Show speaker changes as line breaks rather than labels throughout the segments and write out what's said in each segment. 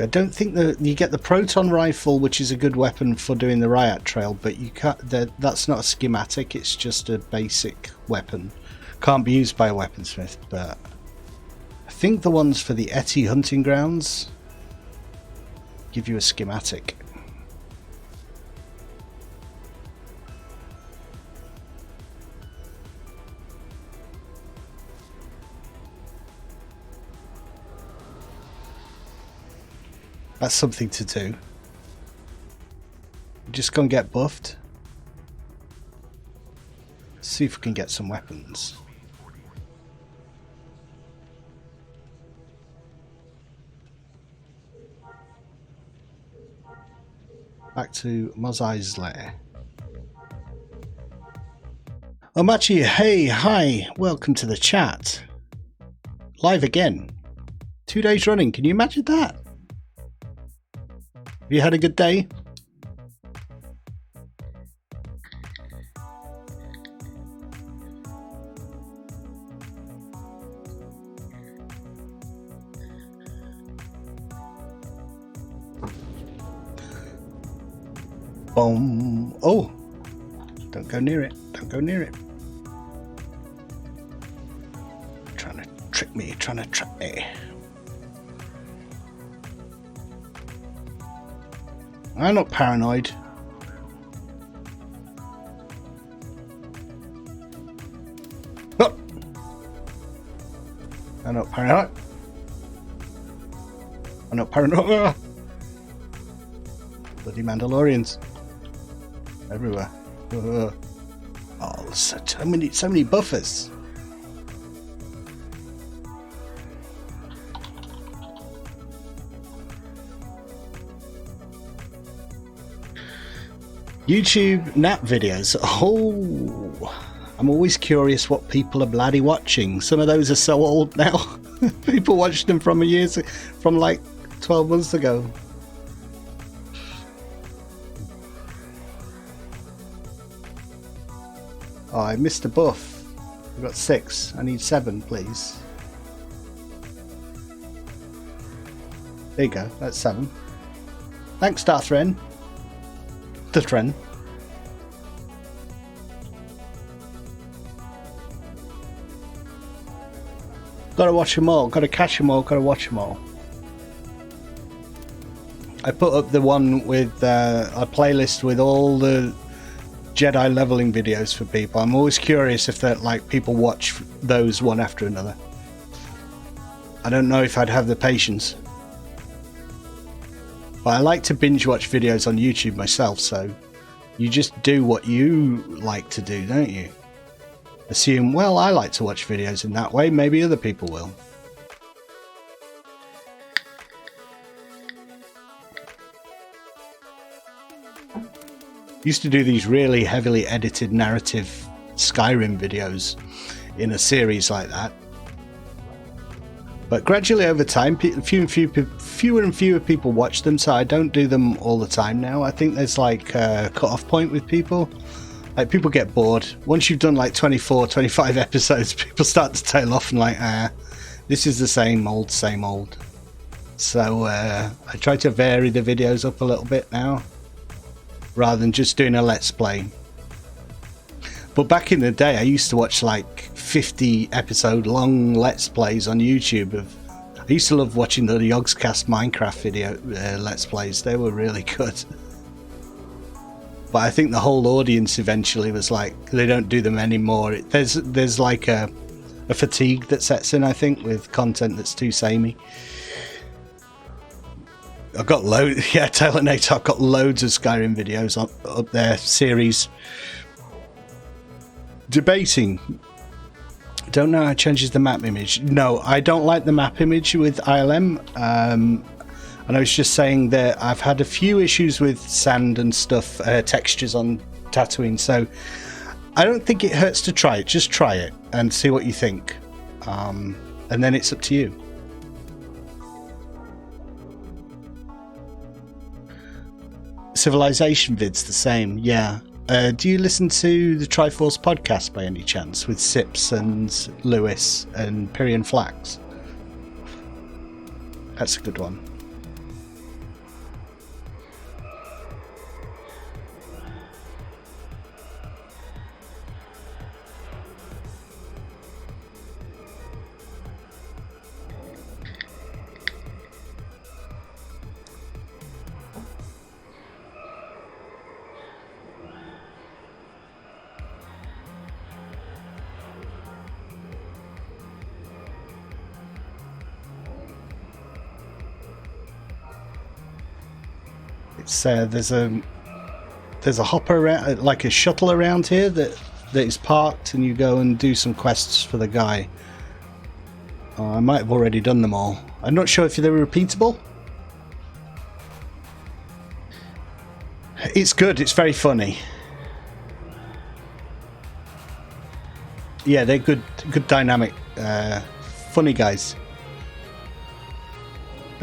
I don't think that you get the proton rifle, which is a good weapon for doing the riot trail, but you can't. That's not a schematic. It's just a basic weapon. Can't be used by a weaponsmith. But I think the ones for the Etty hunting grounds give you a schematic. That's something to do. Just go and get buffed. See if we can get some weapons. Back to Mozai's lair. Oh, Machi, hey, hi, welcome to the chat. Live again. 2 days running, can you imagine that? Have you had a good day? Boom. Oh, don't go near it. Don't go near it. Trying to trick me, trying to trap me. I'm not paranoid. Oh. I'm not paranoid. I'm not paranoid. Bloody Mandalorians everywhere. Oh, so many buffers. YouTube nap videos. Oh, I'm always curious what people are bloody watching. Some of those are so old now. People watched them from like 12 months ago. Oh, I missed a buff. I've got 6. I need 7, please. There you go. That's 7. Thanks, Darthren. The trend. Gotta watch them all, gotta catch them all, gotta watch them all. I put up the one with a playlist with all the Jedi leveling videos for people. I'm always curious if that like people watch those one after another. I don't know if I'd have the patience. But I like to binge watch videos on YouTube myself, so you just do what you like to do, don't you? Assume, well, I like to watch videos in that way, maybe other people will. Used to do these really heavily edited narrative Skyrim videos in a series like that. But gradually over time, fewer and fewer people watch them, so I don't do them all the time now. I think there's like a cut-off point with people. Like, people get bored. Once you've done like 24, 25 episodes, people start to tail off and like, this is the same old, same old. So I try to vary the videos up a little bit now, rather than just doing a Let's Play. But back in the day, I used to watch like 50 episode long Let's Plays on YouTube. I used to love watching the Yogscast Minecraft video Let's Plays. They were really good. But I think the whole audience eventually was like, they don't do them anymore. There's like a fatigue that sets in, I think, with content that's too samey. I've got loads, yeah, Taylor Nate, I've got loads of Skyrim videos up there, series. Debating. Don't know how it changes the map image. No, I don't like the map image with ILM. And I was just saying that I've had a few issues with sand and stuff, textures on Tatooine, so I don't think it hurts to try it. Just try it and see what you think. And then it's up to you. Civilization vids the same, yeah. Do you listen to the Triforce podcast by any chance with Sips and Lewis and Pyrian Flax? That's a good one. It's there's a hopper around, like a shuttle around here that is parked, and you go and do some quests for the guy. I might have already done them all. I'm not sure if they're repeatable. It's good. It's very funny. Yeah, they're good dynamic, funny guys.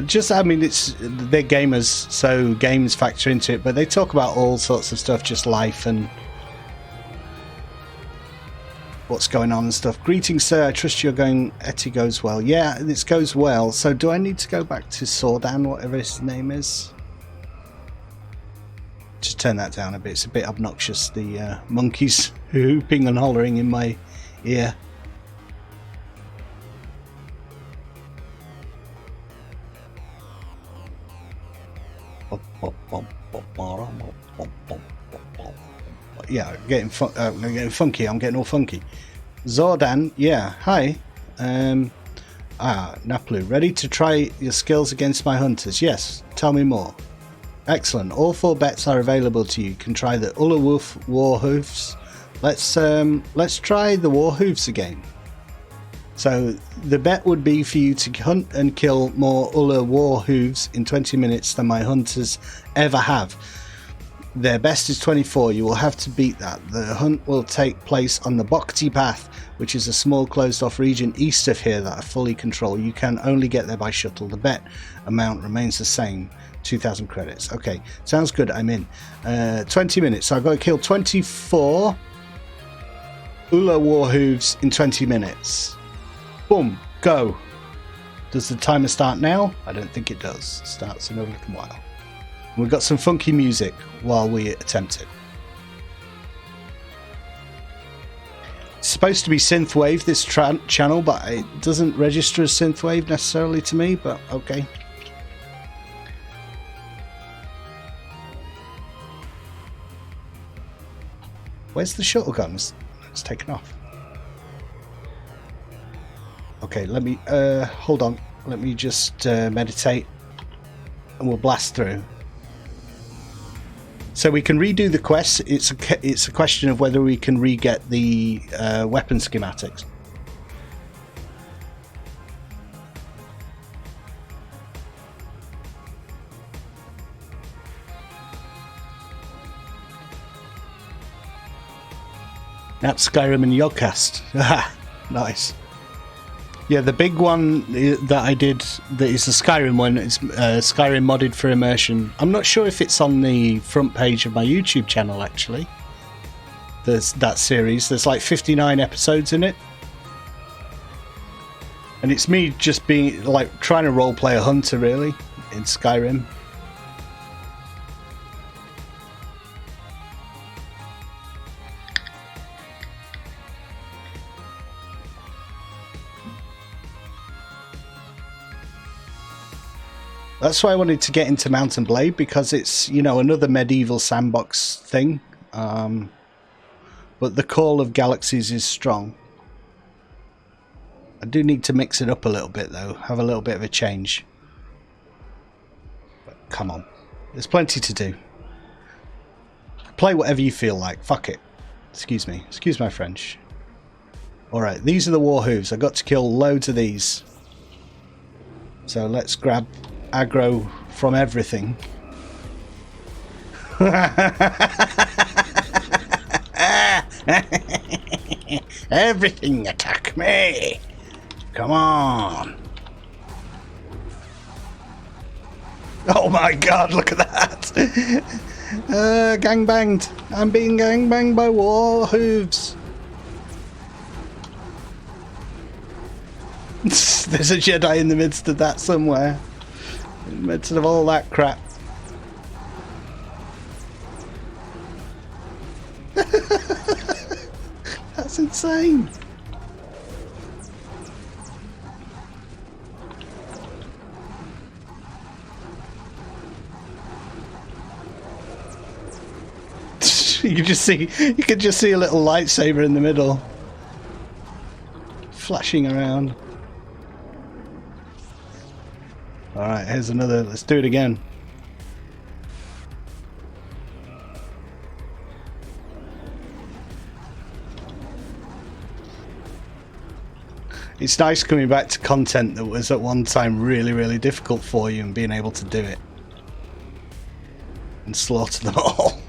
Just, I mean, they're gamers, so games factor into it, but they talk about all sorts of stuff, just life and what's going on and stuff. Greetings, sir. I trust you're going. Etty goes well. Yeah, this goes well. So do I need to go back to Sordan, whatever his name is? Just turn that down a bit. It's a bit obnoxious, the monkeys whooping and hollering in my ear. Yeah, I'm getting funky. I'm getting all funky. Zordan, yeah, hi. Naplu, ready to try your skills against my hunters? Yes, tell me more. Excellent. All 4 bets are available to you. You can try the Ulla Wolf Warhoofs. Let's try the Warhoofs again. So the bet would be for you to hunt and kill more Ulla Warhoofs in 20 minutes than my hunters ever have. Their best is 24. You will have to beat that. The hunt will take place on the Bhakti Path, which is a small closed-off region east of here that I fully control. You can only get there by shuttle. The bet amount remains the same, 2,000 credits. Okay, sounds good. I'm in. 20 minutes. So I've got to kill 24 Ulla Warhoofs in 20 minutes. Boom, go. Does the timer start now? I don't think it does. It starts in a little while. We've got some funky music while we attempt it. It's supposed to be synthwave, this channel, but it doesn't register as synthwave necessarily to me, but okay. Where's the shuttle gun? It's taken off. Okay, let me hold on. Let me just meditate, and we'll blast through. So we can redo the quest. It's a question of whether we can re-get the weapon schematics. That's Skyrim and Yogcast. Nice. Yeah, the big one that I did, that is the Skyrim one, is Skyrim modded for immersion. I'm not sure if it's on the front page of my YouTube channel, actually. There's that series. There's like 59 episodes in it. And it's me just being, like, trying to roleplay a hunter, really, in Skyrim. That's why I wanted to get into Mount and Blade, because it's, you know, another medieval sandbox thing. But the Call of Galaxies is strong. I do need to mix it up a little bit, though. Have a little bit of a change. But come on. There's plenty to do. Play whatever you feel like. Fuck it. Excuse me. Excuse my French. Alright, these are the Warhoofs. I've got to kill loads of these. So let's grab aggro from everything. Everything attack me. Come on. Oh my god, look at that. Gangbanged. I'm being gangbanged by Warhoofs. There's a Jedi in the midst of that somewhere. In the midst of all that crap. That's insane. You can just see a little lightsaber in the middle, flashing around. Alright, here's another. Let's do it again. It's nice coming back to content that was at one time really, really difficult for you and being able to do it. And slaughter them all.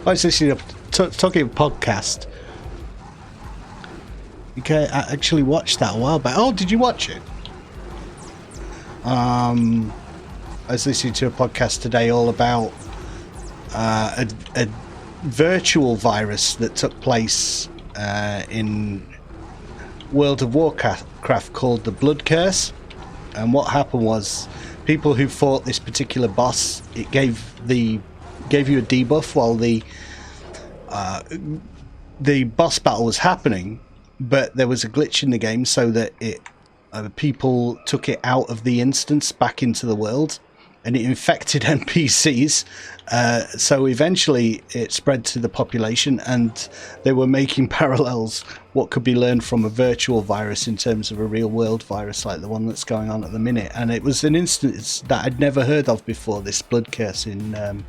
I was listening to talking about podcast. I actually watched that a while back. Oh, did you watch it? I was listening to a podcast today all about a virtual virus that took place in World of Warcraft called the Blood Curse. And what happened was, people who fought this particular boss, it gave you a debuff while the boss battle was happening, but there was a glitch in the game so that people took it out of the instance back into the world, and it infected NPCs. So eventually it spread to the population, and they were making parallels what could be learned from a virtual virus in terms of a real world virus like the one that's going on at the minute. And it was an instance that I'd never heard of before, this blood curse in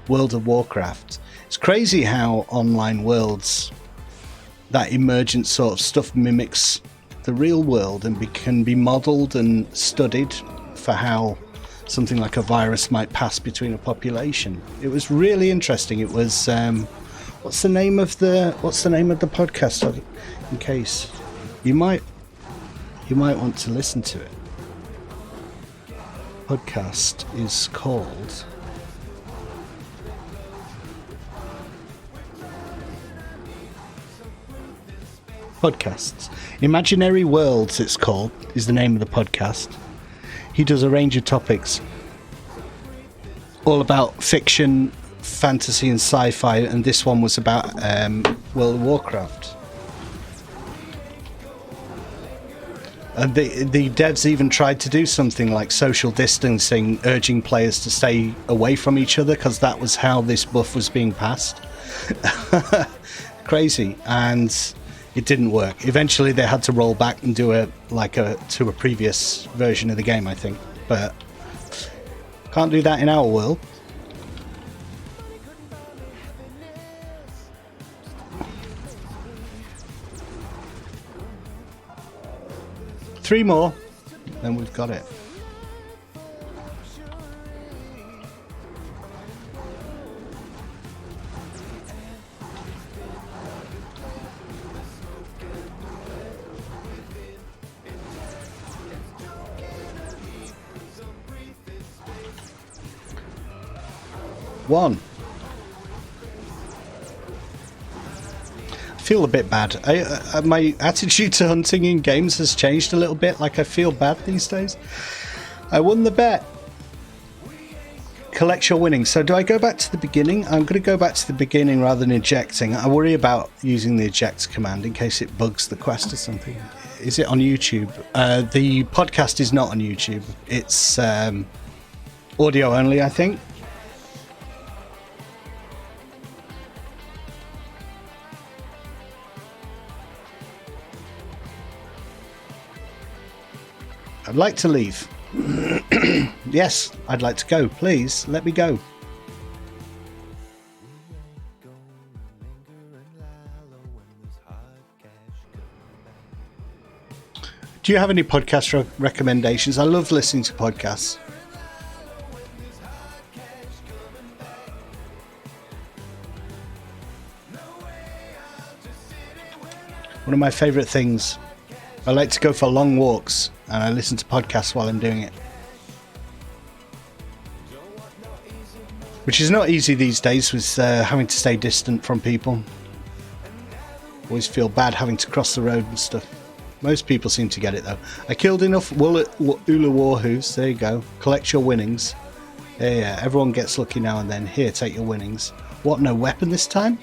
World of Warcraft. It's crazy how online worlds, that emergent sort of stuff, mimics the real world and can be modelled and studied for how something like a virus might pass between a population. It was really interesting. It was what's the name of the podcast? In case you might want to listen to it. Podcast is called Podcasts. Imaginary Worlds, it's called, is the name of the podcast. He does a range of topics, all about fiction, fantasy and sci-fi, and this one was about World of Warcraft. And the devs even tried to do something like social distancing, urging players to stay away from each other, because that was how this buff was being passed. Crazy. And it didn't work. Eventually they had to roll back and do a previous version of the game, I think. But can't do that in our world. Three more, then we've got it. One. I feel a bit bad. My attitude to hunting in games has changed a little bit. Like, I feel bad these days. I won the bet. Collect your winnings. So do I go back to the beginning? I'm going to go back to the beginning rather than ejecting. I worry about using the eject command in case it bugs the quest or something. Is it on YouTube? The podcast is not on YouTube. It's audio only, I think. I'd like to leave. Yes, I'd like to go. Please, let me go. Do you have any podcast recommendations? I love listening to podcasts. One of my favourite things. I like to go for long walks and I listen to podcasts while I'm doing it. Which is not easy these days with having to stay distant from people. Always feel bad having to cross the road and stuff. Most people seem to get it though. I killed enough Ula Warhoos. There you go. Collect your winnings. Yeah, everyone gets lucky now and then. Here, take your winnings. What, no weapon this time?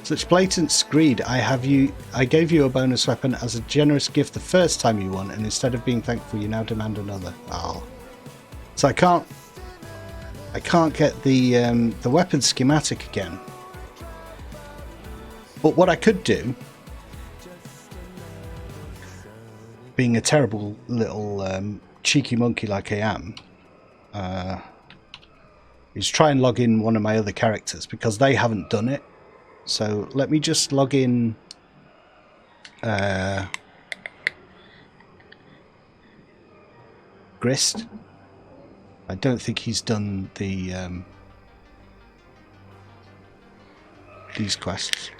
Such blatant greed. I gave you a bonus weapon as a generous gift the first time you won, and instead of being thankful, you now demand another. Oh. So I can't get the weapon schematic again. But what I could do, being a terrible little cheeky monkey like I am, is try and log in one of my other characters because they haven't done it. So let me just log in Grist. I don't think he's done the these quests.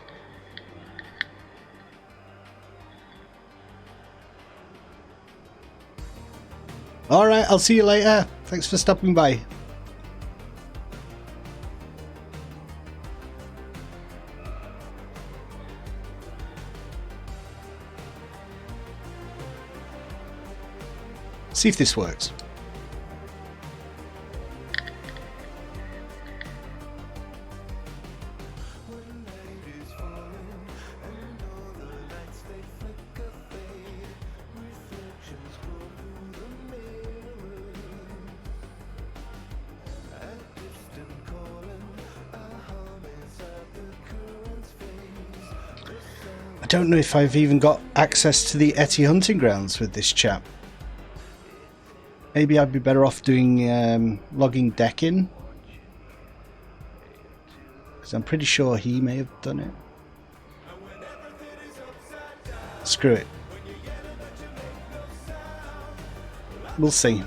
Alright, I'll see you later. Thanks for stopping by. See if this works. I don't know if I've even got access to the Etty hunting grounds with this chap. Maybe I'd be better off doing logging deck in, because I'm pretty sure he may have done it. Screw it. We'll see.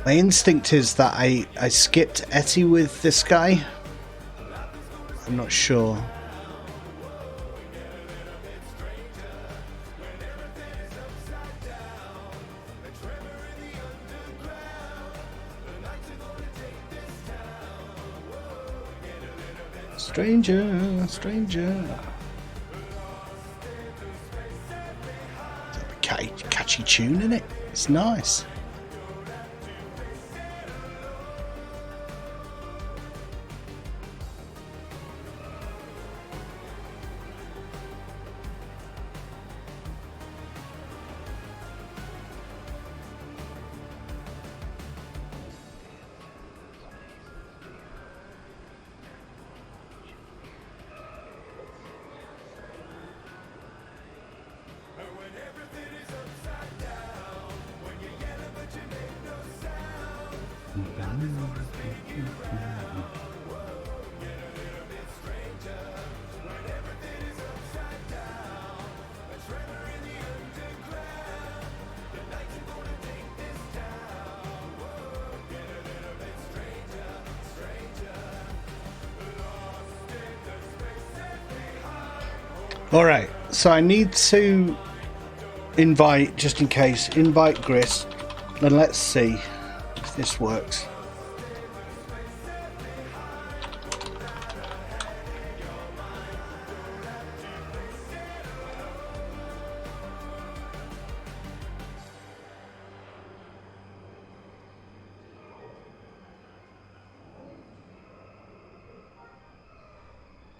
My instinct is that I skipped Etty with this guy. I'm not sure. Stranger, stranger. It's a catchy tune, isn't it? It's nice. Alright, so I need to invite, just in case, invite Grist, and let's see if this works.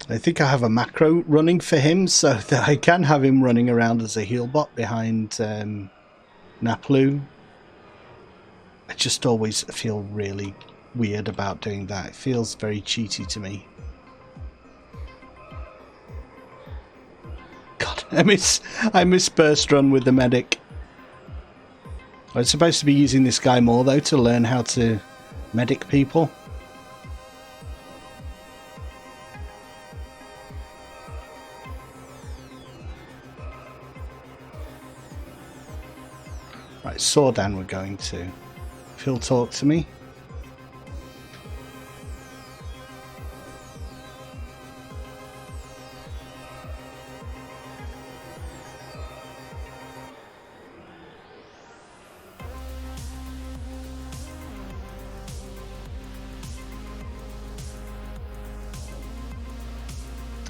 I think I have a macro running for him so that I can have him running around as a heal bot behind Naplu. I just always feel really weird about doing that. It feels very cheaty to me. God, I miss burst run with the medic. I was supposed to be using this guy more though to learn how to medic people. Right, Sordan we're going to. If he'll talk to me.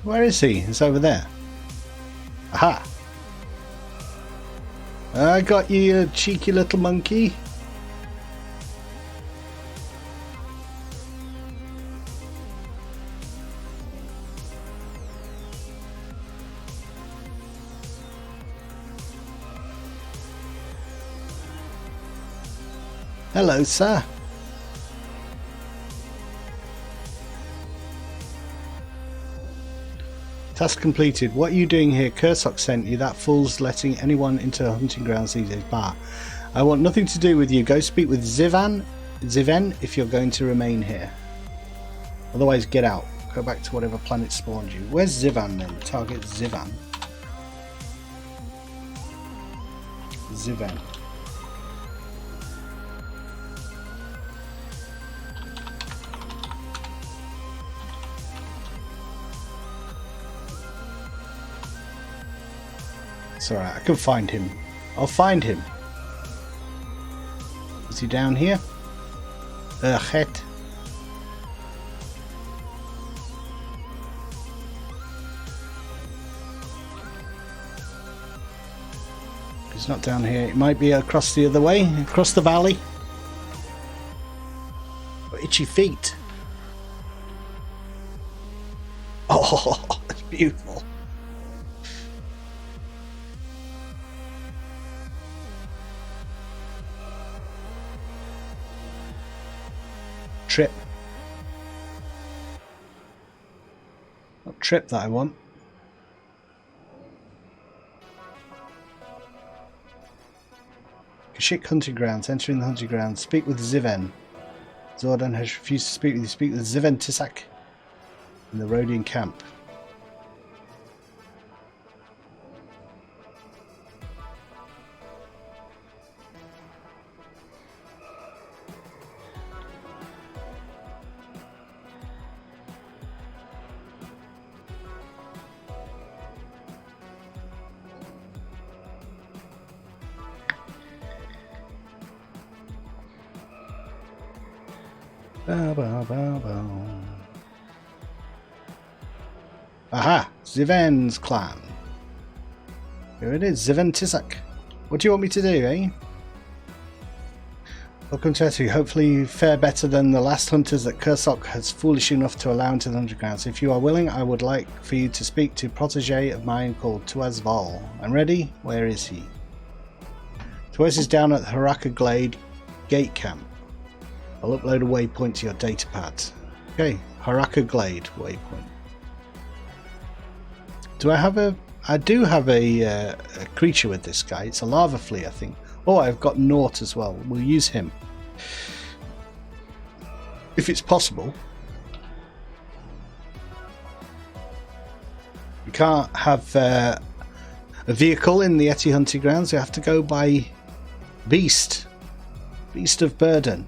Where is he? He's over there. Aha! I got you, you cheeky little monkey. Hello, sir. Task completed. What are you doing here? Kursock sent you. That fool's letting anyone into hunting grounds these days. Bah. I want nothing to do with you. Go speak with Ziven if you're going to remain here. Otherwise, get out. Go back to whatever planet spawned you. Where's Zivan then? Target Zivan. Zivan. It's alright, I can find him. I'll find him. Is he down here? Het. He's not down here. It might be across the other way, across the valley. Oh, itchy feet. Oh, that's beautiful. Trip. Not trip that I want. Kashik hunting grounds. Entering the hunting grounds. Speak with Ziven. Zordan has refused to speak with you. Speak with Ziven Tisak in the Rhodian camp. Bow, bow, bow, bow. Aha! Ziven's clan. Here it is, Ziven Tisak. What do you want me to do, eh? Welcome to SWG. Hopefully you fare better than the last hunters that Kursock has foolish enough to allow into the undergrounds. If you are willing, I would like for you to speak to a protege of mine called Tuaz Vol. I'm ready? Where is he? Tuaz is down at the Haraka Glade Gate Camp. I'll upload a waypoint to your datapad. Okay, Haraka Glade waypoint. Do I have a... I do have a creature with this guy. It's a lava flea, I think. Oh, I've got Nort as well. We'll use him. If it's possible. You can't have a vehicle in the Yeti hunting grounds. You have to go by beast. Beast of burden.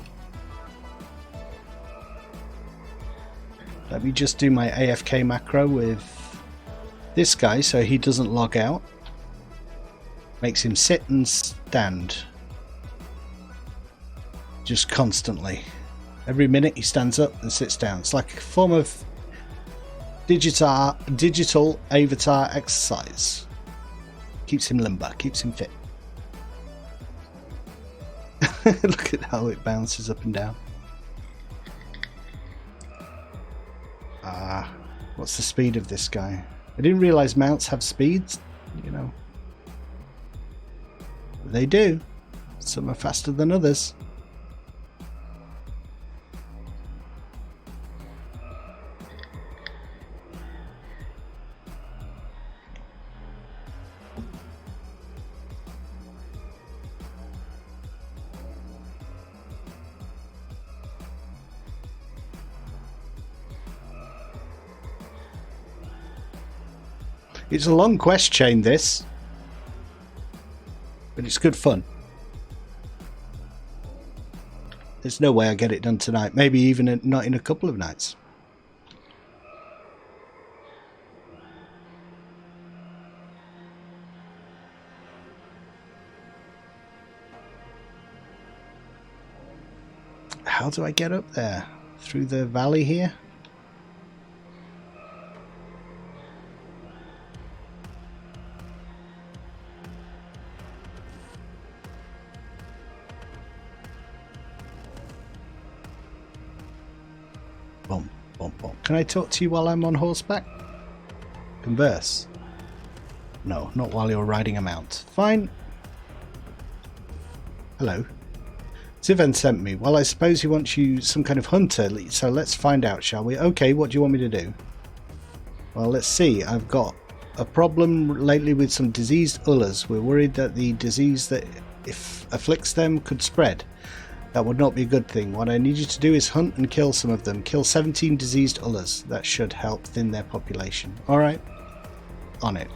Let me just do my AFK macro with this guy so he doesn't log out. Makes him sit and stand. Just constantly. Every minute he stands up and sits down. It's like a form of digital avatar exercise. Keeps him limber, keeps him fit. Look at how it bounces up and down. What's the speed of this guy? I didn't realize mounts have speeds, you know. They do. Some are faster than others. It's a long quest chain, this. But it's good fun. There's no way I get it done tonight. Maybe even not in a couple of nights. How do I get up there? Through the valley here? Boom, boom, boom. Can I talk to you while I'm on horseback? Converse. No, not while you're riding a mount. Fine. Hello. Zivan sent me. Well, I suppose he wants you some kind of hunter, so let's find out, shall we? Okay, what do you want me to do? Well, let's see. I've got a problem lately with some diseased ullers. We're worried that the disease that if afflicts them could spread. That would not be a good thing. What I need you to do is hunt and kill some of them. Kill 17 diseased ullers. That should help thin their population. Alright. On it.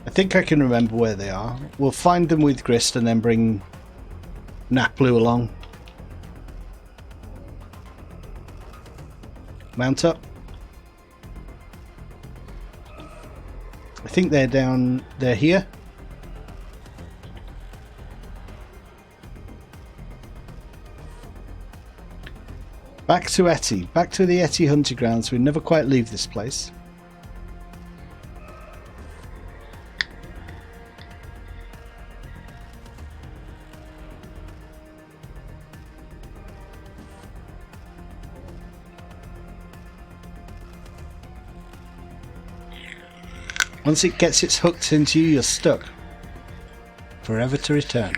I think I can remember where they are. We'll find them with Grist and then bring Naplu along. Mount up. I think they're here. Back to Etty. Back to the Etty hunting grounds. We never quite leave this place. Once it gets its hooked into you, you're stuck. Forever to return.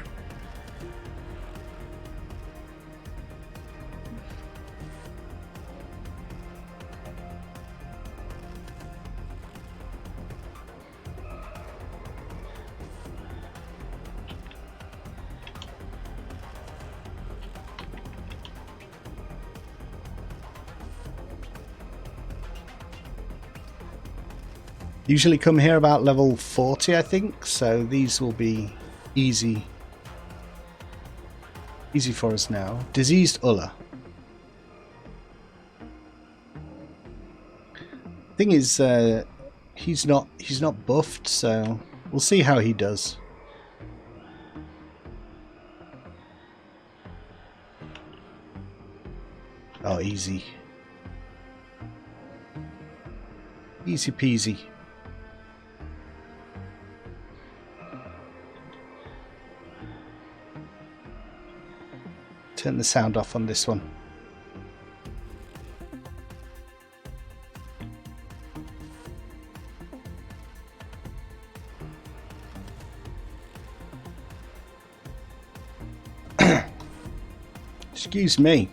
Usually come here about level 40, I think, so these will be easy for us now. Diseased Uller. Thing is, he's not buffed, so we'll see how he does. Oh, easy. Easy peasy. Turn the sound off on this one. Excuse me.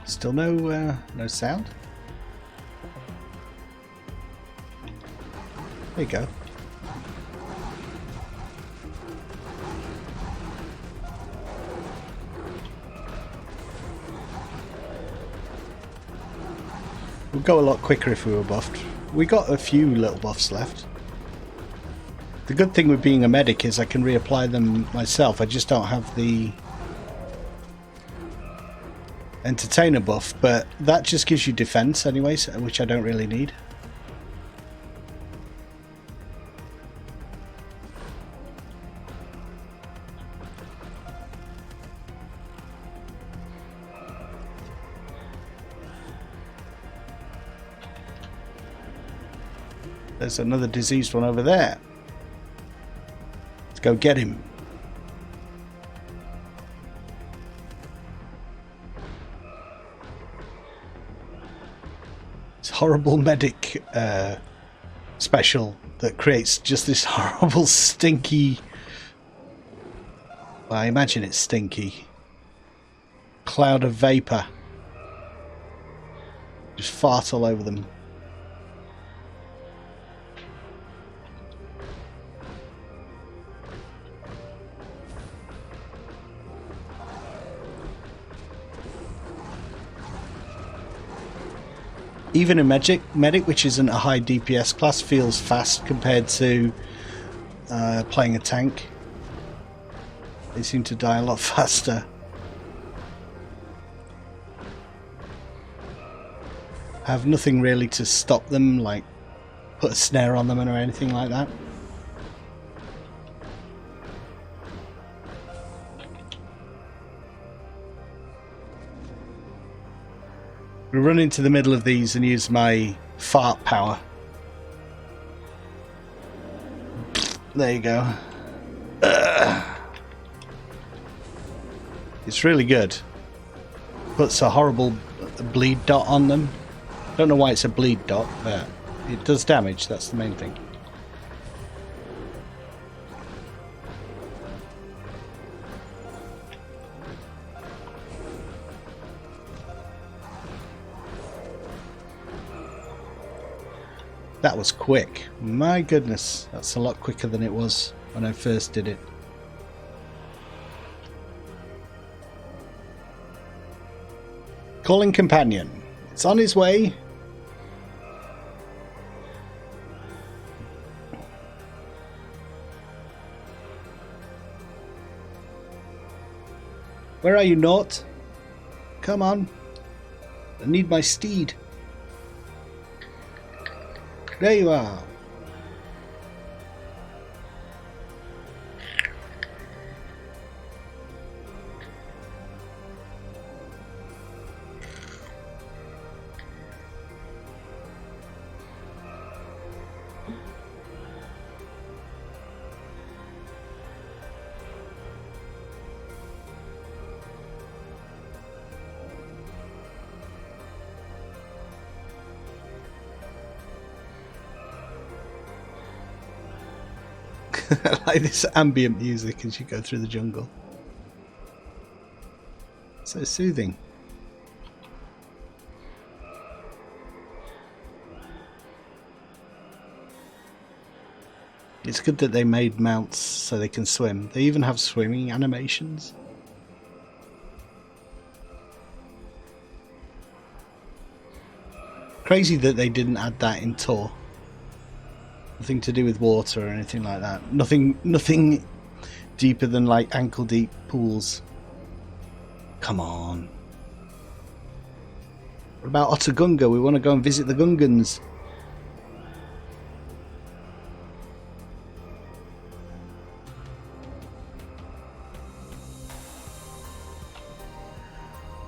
Still no sound? There you go. We'll go a lot quicker if we were buffed. We got a few little buffs left. The good thing with being a medic is I can reapply them myself. I just don't have the entertainer buff, but that just gives you defense anyway, which I don't really need. There's another diseased one over there. Let's go get him. It's horrible medic special that creates just this horrible stinky... Well, I imagine it's stinky. Cloud of vapor. Just fart all over them. Even a medic, which isn't a high DPS class, feels fast compared to playing a tank. They seem to die a lot faster. I have nothing really to stop them, like put a snare on them or anything like that. We'll run into the middle of these and use my fart power. There you go. It's really good. Puts a horrible bleed dot on them. Don't know why it's a bleed dot, but it does damage. That's the main thing. That was quick. My goodness, that's a lot quicker than it was when I first did it. Calling companion. It's on his way. Where are you, Nort? Come on. I need my steed. There you are. I like this ambient music as you go through the jungle. So soothing. It's good that they made mounts so they can swim. They even have swimming animations. Crazy that they didn't add that in Tor. Nothing to do with water or anything like that. Nothing deeper than like ankle deep pools. Come on. What about Otagunga? We want to go and visit the Gungans.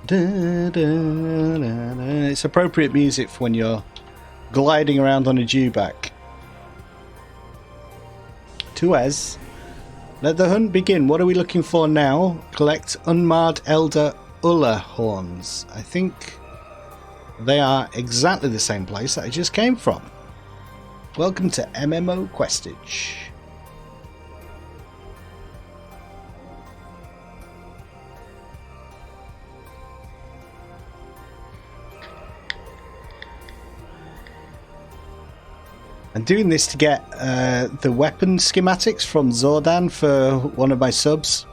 Da, da, da, da. It's appropriate music for when you're gliding around on a dewback. Tuez, let the hunt begin. What are we looking for now? Collect unmarred Elder Ulla horns. I think they are exactly the same place that I just came from. Welcome to MMO Questage. I'm doing this to get the weapon schematics from Zordan for one of my subs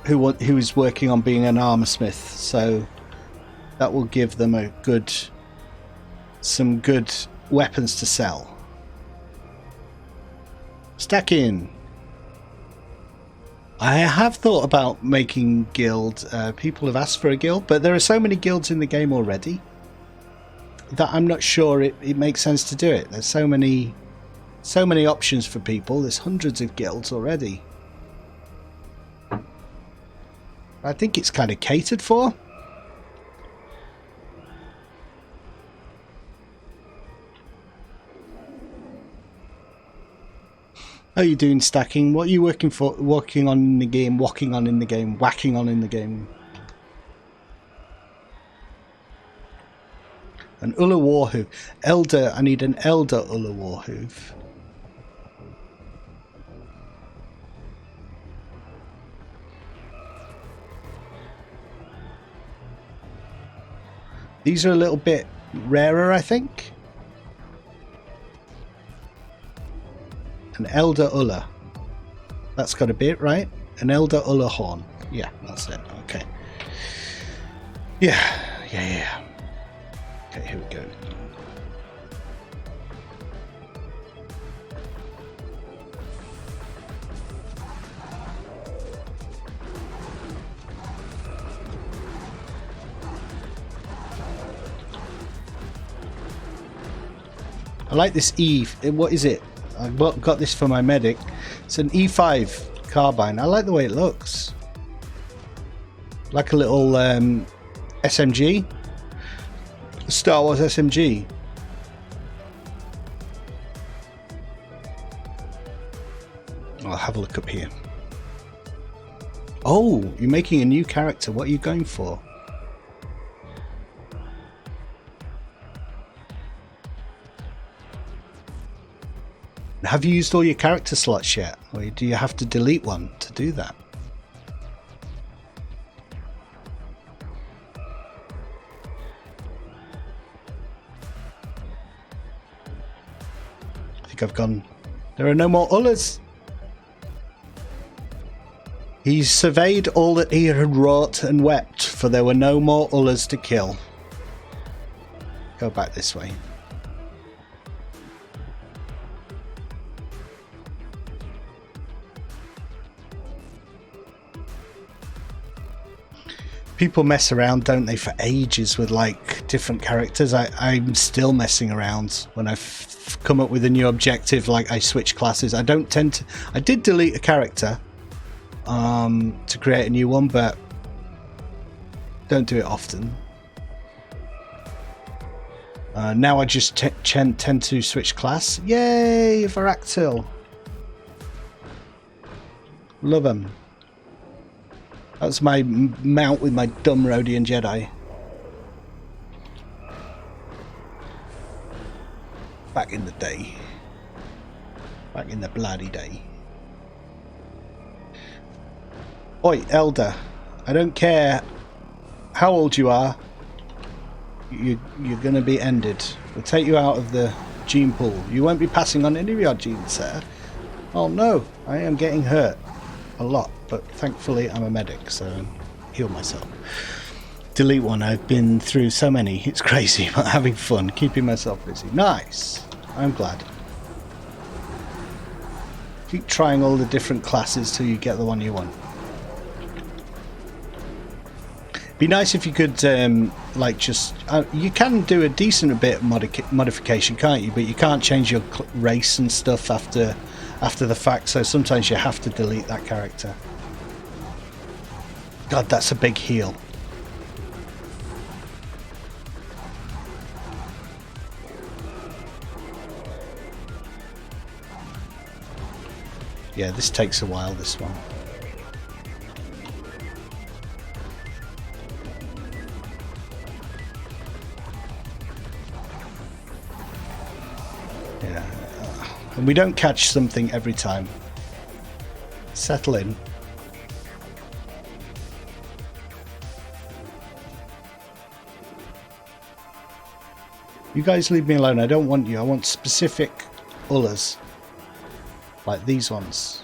who is working on being an armor smith, so that will give them some good weapons to sell. Stacking. I have thought about making guild. People have asked for a guild, but there are so many guilds in the game already that I'm not sure it makes sense to do it. There's so many options for people. There's hundreds of guilds already. I think it's kind of catered for. How are you doing, Stacking? What are you working on in the game, whacking on in the game? An Ulla Warhoof. Elder, I need an Elder Ulla Warhoof. These are a little bit rarer, I think. An Elder Ulla. That's got a bit, right? An Elder Ulla horn. Yeah, that's it. Okay. Yeah. Okay, here we go. I like this E. What is it? I got this for my medic. It's an E5 carbine. I like the way it looks. Like a little SMG. Star Wars SMG. I'll have a look up here. Oh, you're making a new character. What are you going for? Have you used all your character slots yet? Or do you have to delete one to do that? I think I've gone... There are no more Ullers. He surveyed all that he had wrought and wept, for there were no more Ullers to kill. Go back this way. People mess around, don't they, for ages with like different characters. I'm still messing around when I've come up with a new objective. Like I switch classes. I don't tend to. I did delete a character to create a new one, but don't do it often. Now I just tend to switch class. Yay, Varactyl! Love him. That's my mount with my dumb Rhodian Jedi. Back in the day. Back in the bloody day. Oi, Elder. I don't care how old you are. You're going to be ended. We'll take you out of the gene pool. You won't be passing on any of your genes, sir. Oh no, I am getting hurt. A lot. But thankfully I'm a medic, so I heal myself. Delete one. I've been through so many. It's crazy, but having fun, keeping myself busy. Nice. I'm glad. Keep trying all the different classes till you get the one you want. Be nice if you could, like, just... you can do a decent bit of modification, can't you? But you can't change your race and stuff after the fact, so sometimes you have to delete that character. God, that's a big heal. Yeah, this takes a while, this one. Yeah. And we don't catch something every time. Settle in. You guys leave me alone. I don't want you. I want specific Ullers. Like these ones.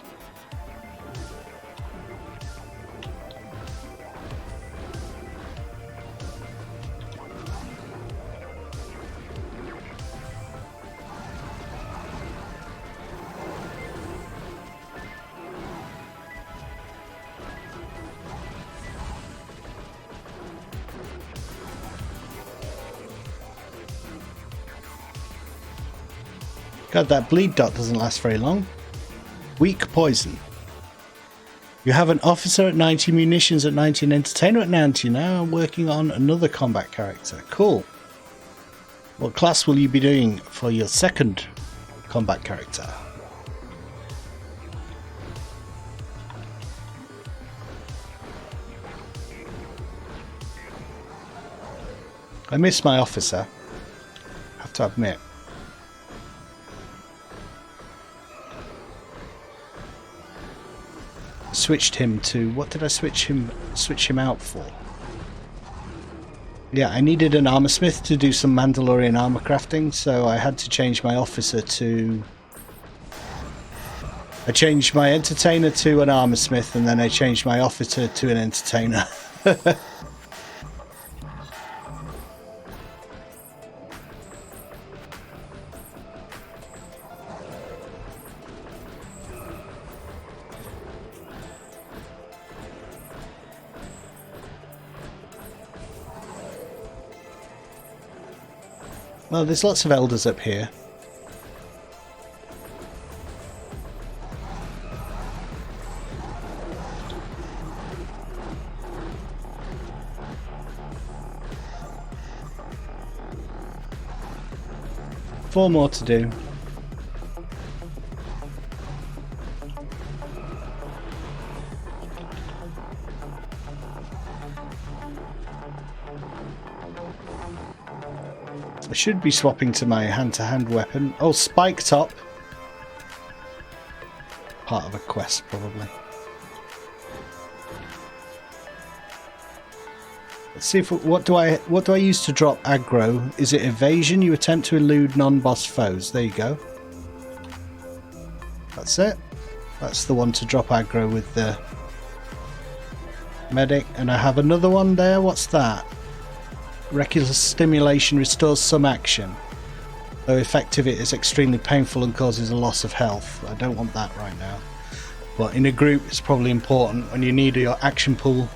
God, that bleed dot doesn't last very long. Weak poison. You have an officer at 90, munitions at 90, and entertainer at 90. Now I'm working on another combat character. Cool. What class will you be doing for your second combat character? I miss my officer. Have to admit. Switched him to... What did I switch him out for? Yeah, I needed an armor smith to do some Mandalorian armor crafting, so I had to change my officer to... I changed my entertainer to an armor smith, and then I changed my officer to an entertainer. Well, there's lots of elders up here. Four more to do. I should be swapping to my hand-to-hand weapon. Oh, spike top. Part of a quest, probably. Let's see if what do I use to drop aggro? Is it evasion? You attempt to elude non-boss foes. There you go. That's it. That's the one to drop aggro with the medic. And I have another one there. What's that? Reckless stimulation restores some action. Though effective, it is extremely painful and causes a loss of health. I don't want that right now. But in a group, it's probably important when you need your action pool.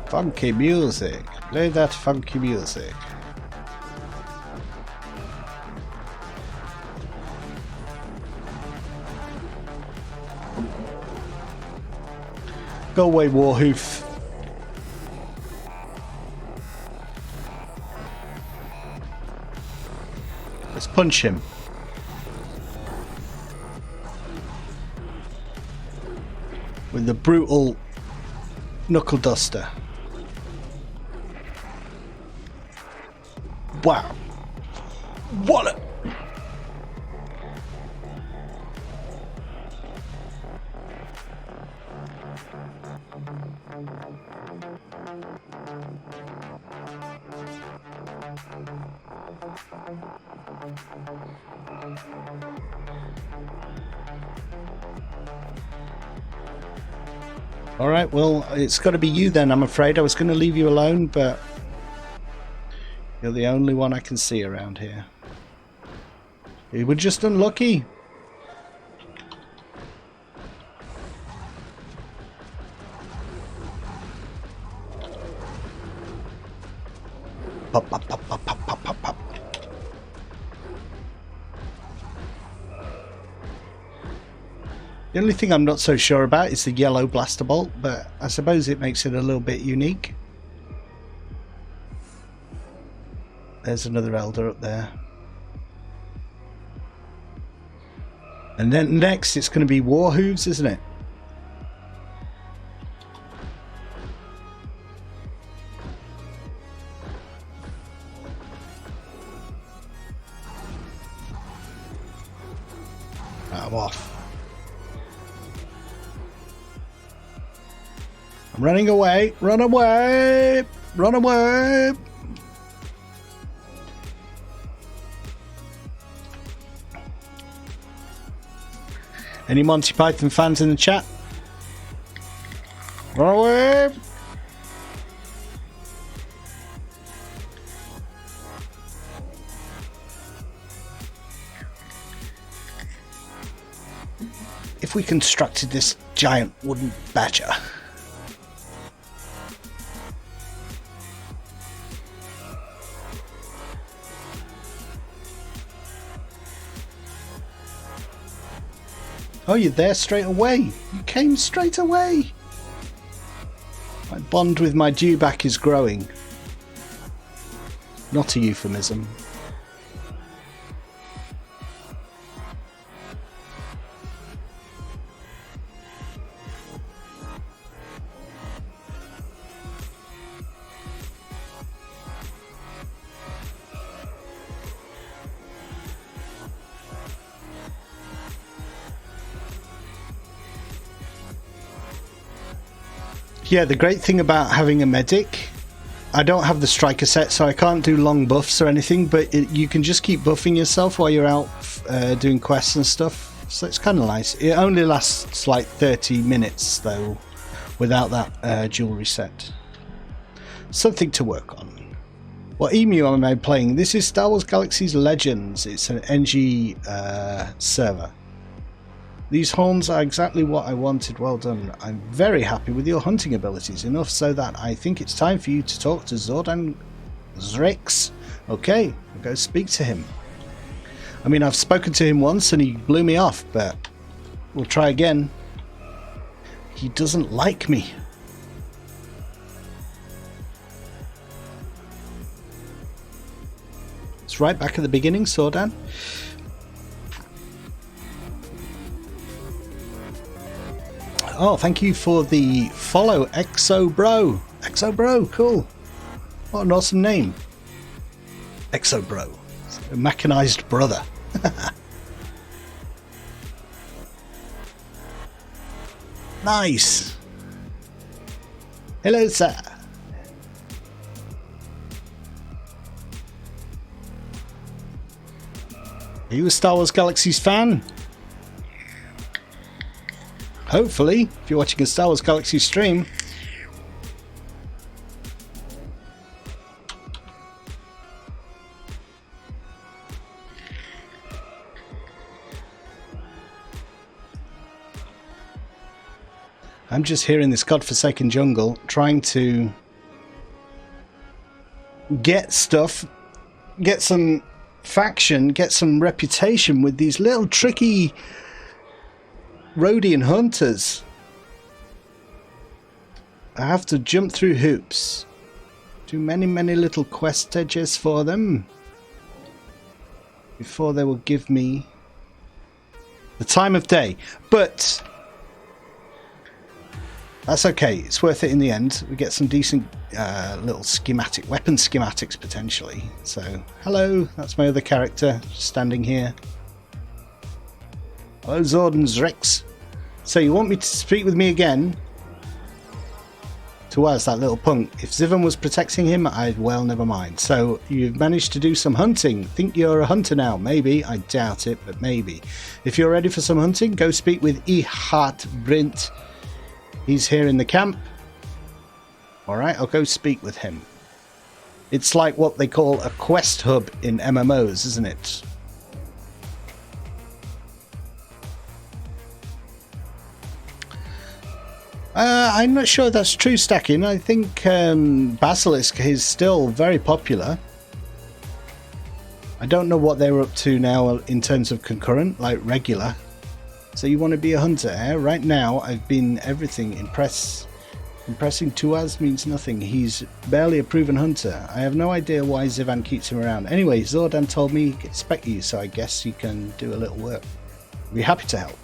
Funky music. Play that funky music. Go away, Warhoof. Let's punch him. With the brutal knuckle duster. Wow. What a... Alright, well, it's got to be you then, I'm afraid. I was going to leave you alone, but... you're the only one I can see around here. You were just unlucky. Pop, pop, pop, pop, pop, pop, pop, pop. The only thing I'm not so sure about is the yellow blaster bolt, but I suppose it makes it a little bit unique. There's another elder up there. And then next it's going to be Warhooves, isn't it? Right, I'm off. I'm running away! Run away! Run away! Any Monty Python fans in the chat? Run away! If we constructed this giant wooden badger. Oh, you're there straight away. You came straight away. My bond with my dewback is growing. Not a euphemism. Yeah, the great thing about having a medic, I don't have the striker set, so I can't do long buffs or anything, but you can just keep buffing yourself while you're out doing quests and stuff, so it's kind of nice. It only lasts like 30 minutes though, without that jewelry set. Something to work on. What emu am I playing? This is Star Wars Galaxy's Legends. It's an NG server. These horns are exactly what I wanted. Well done. I'm very happy with your hunting abilities, enough so that I think it's time for you to talk to Zordan Zrix. Okay, I'll go speak to him. I mean, I've spoken to him once and he blew me off, but we'll try again. He doesn't like me. It's right back at the beginning, Sordan. Oh, thank you for the follow, Exo Bro. Exo Bro, cool. What an awesome name. Exo Bro. A mechanized brother. Nice. Hello, sir. Are you a Star Wars Galaxies fan? Hopefully, if you're watching a Star Wars Galaxy stream. I'm just here in this godforsaken jungle trying to get stuff, get some faction, get some reputation with these little tricky Rhodian hunters. I have to jump through hoops. Do many little quest edges for them before they will give me the time of day. But that's okay, it's worth it in the end. We get some decent little schematic, weapon schematics potentially. So, hello, that's my other character standing here. Hello, Zordon's Rex. So you want me to speak with me again? To us, that little punk. If Zivan was protecting him, well, never mind. So you've managed to do some hunting. Think you're a hunter now? Maybe. I doubt it, but maybe. If you're ready for some hunting, go speak with Ihart Brint. He's here in the camp. Alright, I'll go speak with him. It's like what they call a quest hub in MMOs, isn't it? I'm not sure that's true, Stacking. I think Basilisk is still very popular. I don't know what they're up to now in terms of concurrent, like regular. So you want to be a hunter, eh? Right now, I've been everything. Impressing Tuaz means nothing. He's barely a proven hunter. I have no idea why Zivan keeps him around. Anyway, Zordan told me to expect you, so I guess you can do a little work. I'll be happy to help.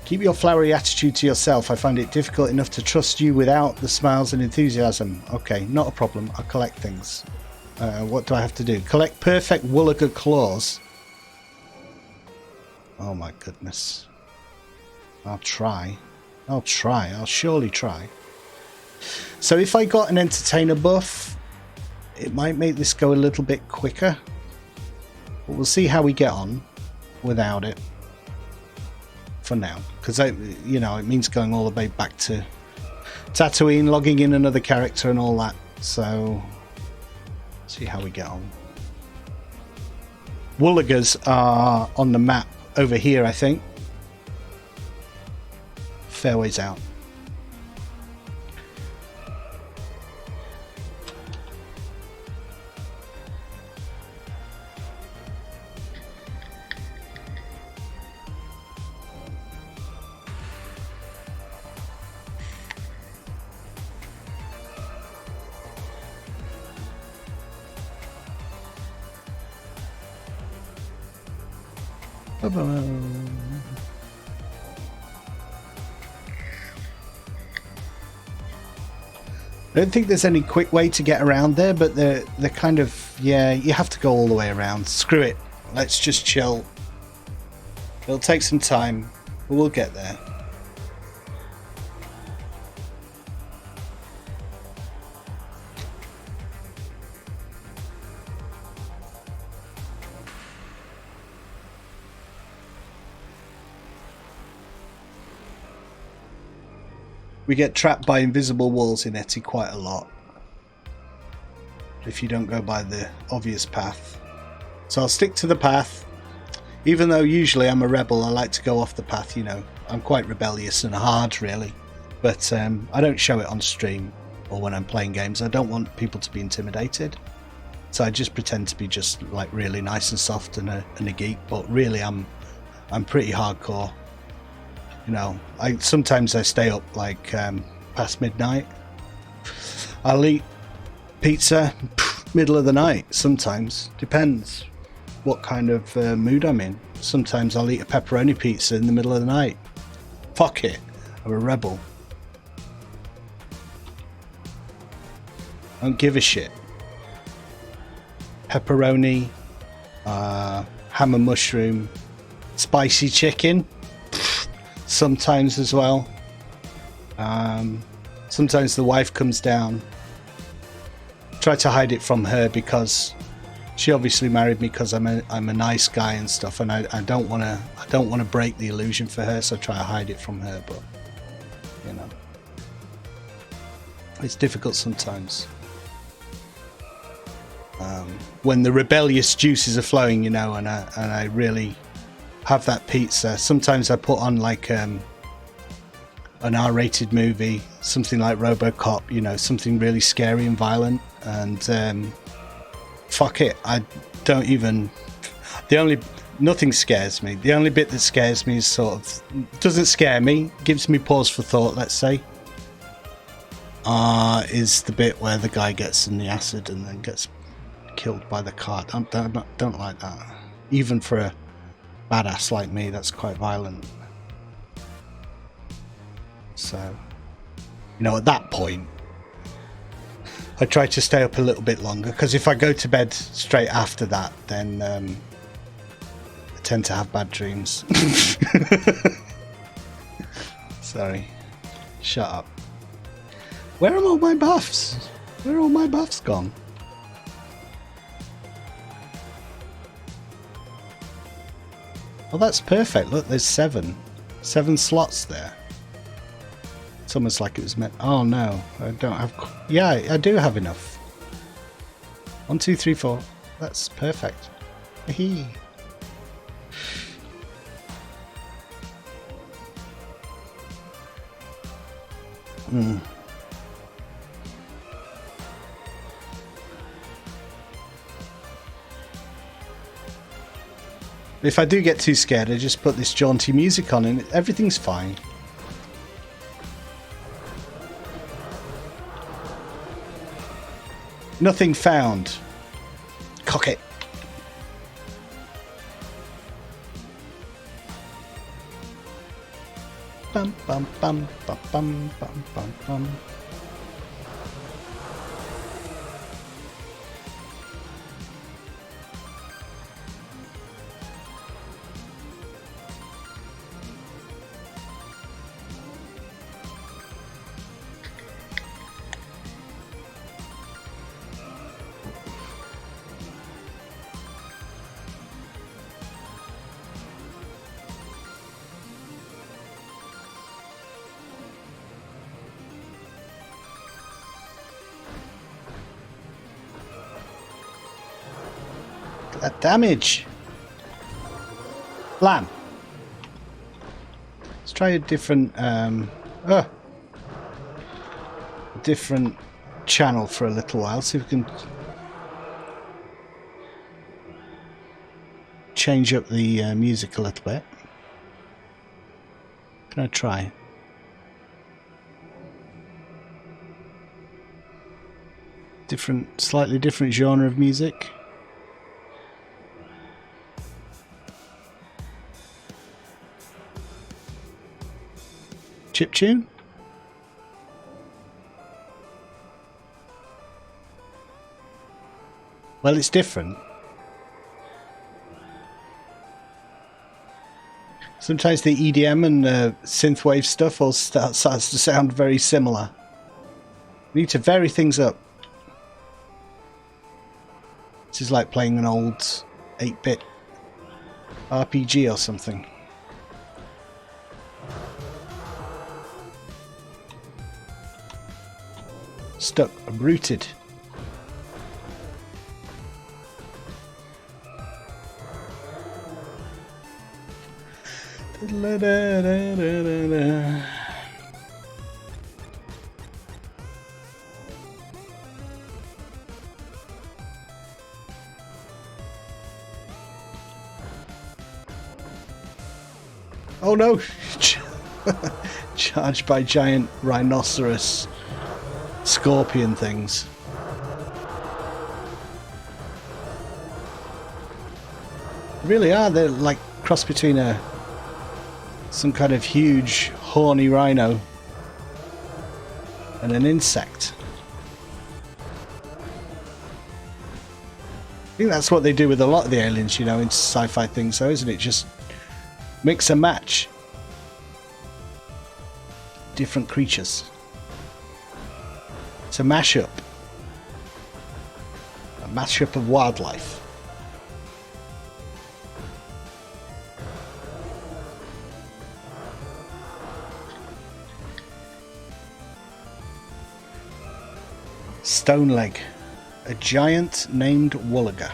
Keep your flowery attitude to yourself. I find it difficult enough to trust you without the smiles and enthusiasm. Okay, not a problem. I'll collect things. What do I have to do? Collect perfect Woolaga claws. Oh my goodness. I'll try. I'll surely try. So if I got an entertainer buff, it might make this go a little bit quicker. But we'll see how we get on without it. For now, because you know, it means going all the way back to Tatooine, logging in another character and all that. So see how we get on. Woolagas are on the map over here, I think. Fair ways out. I don't think there's any quick way to get around there, but they're kind of, yeah, you have to go all the way around. Screw it. Let's just chill. It'll take some time, but we'll get there. We get trapped by invisible walls in Eti quite a lot if you don't go by the obvious path. So I'll stick to the path. Even though usually I'm a rebel, I like to go off the path, you know. I'm quite rebellious and hard, really. But I don't show it on stream or when I'm playing games. I don't want people to be intimidated. So I just pretend to be just like really nice and soft and a geek. But really I'm pretty hardcore. You know, sometimes I stay up like past midnight. I'll eat pizza middle of the night. Sometimes depends what kind of mood I'm in. Sometimes I'll eat a pepperoni pizza in the middle of the night. Fuck it, I'm a rebel. I don't give a shit. Pepperoni, ham and mushroom, spicy chicken, sometimes as well. Sometimes the wife comes down. Try to hide it from her because she obviously married me because I'm a nice guy and stuff, and I don't want to break the illusion for her, so I try to hide it from her. But you know, it's difficult sometimes. When the rebellious juices are flowing, you know, and I really have that pizza. Sometimes I put on like an R-rated movie, something like RoboCop, you know, something really scary and violent, and fuck it, I don't even. Nothing scares me. The only bit that scares me is sort of doesn't scare me, gives me pause for thought. Let's say, is the bit where the guy gets in the acid and then gets killed by the car. Don't like that. Even for a badass like me, that's quite violent. So, you know, at that point, I try to stay up a little bit longer, because if I go to bed straight after that, then I tend to have bad dreams. Sorry. Shut up. Where are all my buffs? Where are all my buffs gone? Oh, that's perfect. Look, there's 7 slots there. It's almost like it was meant. Oh no, I don't have. Yeah, I do have enough. 1, 2, 3, 4. That's perfect. Hee. If I do get too scared, I just put this jaunty music on and everything's fine. Nothing found. Cock it. Bum bum bum bum bum bum bum bum. That damage. Blam. Let's try a different different channel for a little while. See if we can change up the music a little bit. Can I try? Slightly different genre of music. Chiptune? Well, it's different. Sometimes the EDM and synthwave stuff all starts to sound very similar. We need to vary things up. This is like playing an old 8-bit RPG or something. Stuck, I'm rooted. Oh no! Charged by giant rhinoceros scorpion things. Really are. They're like cross between some kind of huge horny rhino and an insect. I think that's what they do with a lot of the aliens, you know, in sci-fi things, though, isn't it? Just mix and match different creatures. It's a mashup. A mashup of wildlife. Stone leg. A giant named Woolaga.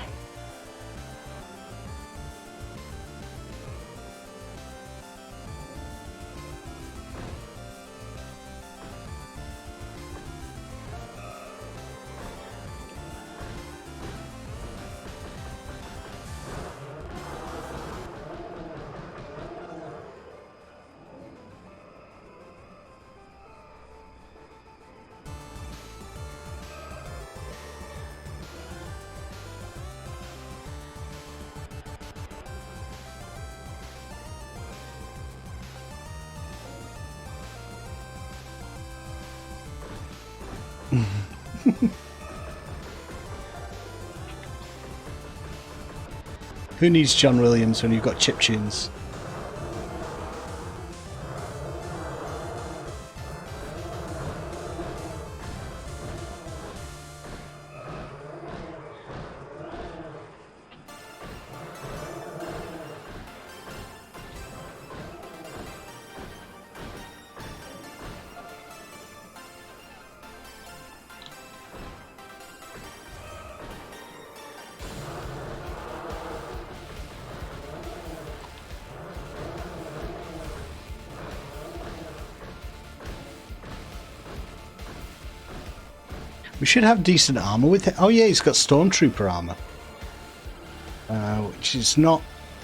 Who needs John Williams when you've got chiptunes? We should have decent armor with it. Oh yeah, he's got stormtrooper armor, which is not.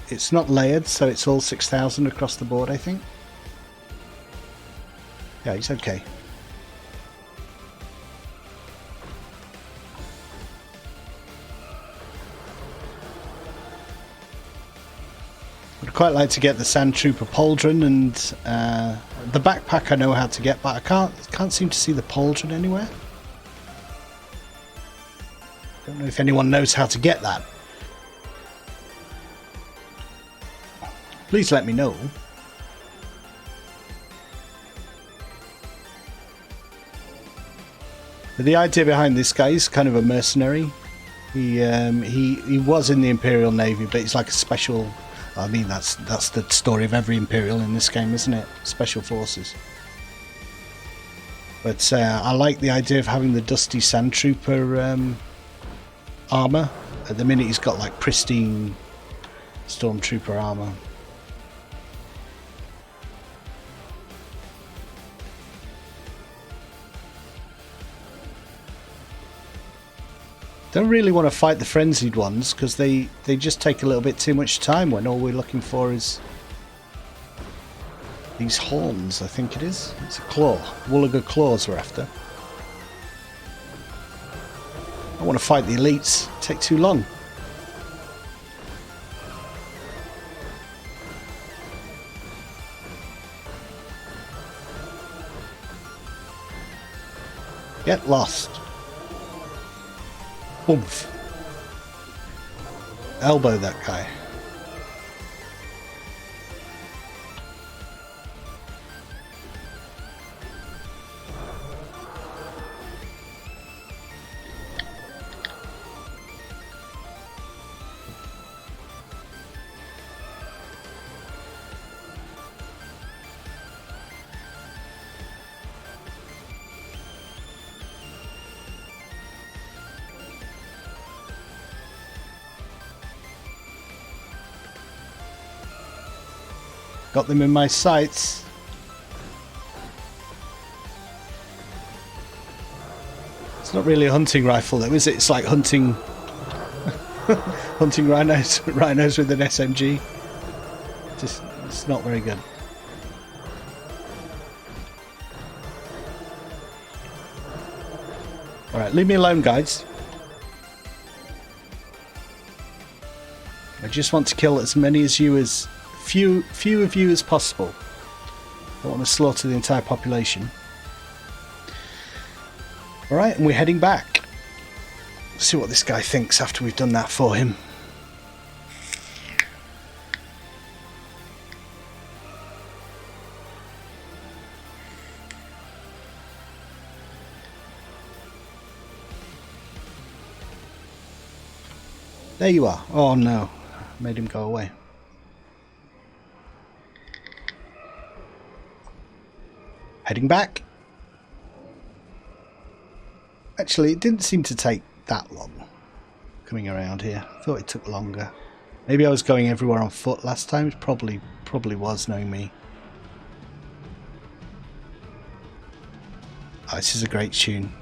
It's not layered, so it's all 6,000 across the board, I think. Yeah, he's okay. I'd quite like to get the Sand Trooper pauldron and the backpack. I know how to get, but I can't seem to see the pauldron anywhere. Don't know if anyone knows how to get that. Please let me know. But the idea behind this guy is kind of a mercenary. He was in the Imperial Navy, but he's like a special. I mean, that's the story of every Imperial in this game, isn't it? Special forces. But I like the idea of having the dusty Sand Trooper armor. At the minute, he's got like pristine Stormtrooper armor. Don't really want to fight the frenzied ones because they just take a little bit too much time when all we're looking for is these horns. I think it is. It's a claw. Woolaga claws we're after. I want to fight the elites. Take too long. Get lost. Oomph. Elbow that guy. Got them in my sights. It's not really a hunting rifle though, is it? It's like hunting hunting rhinos with an SMG. It's not very good. Alright, leave me alone, guys. I just want to kill as many as you as... few of you as possible. I don't want to slaughter the entire population. Alright, and we're heading back. Let's see what this guy thinks after we've done that for him. There you are. Oh no, made him go away. Heading back. Actually, it didn't seem to take that long coming around here. I thought it took longer. Maybe I was going everywhere on foot last time. It probably was, knowing me. Oh, this is a great tune.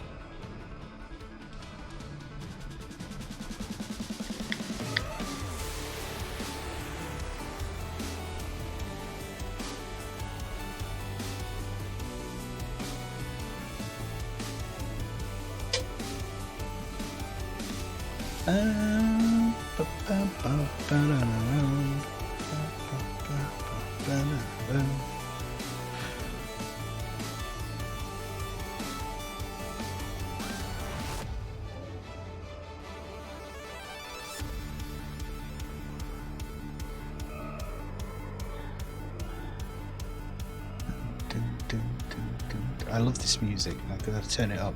I love this music. I'm gonna turn it up.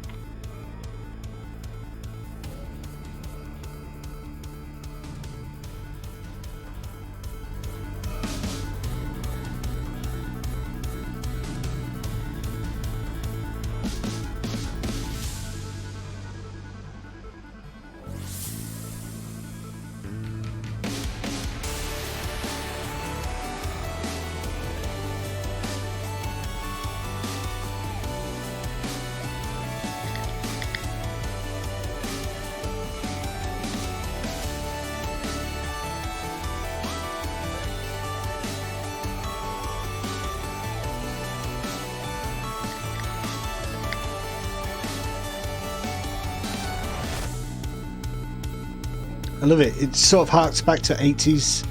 I love it. It sort of harks back to 80s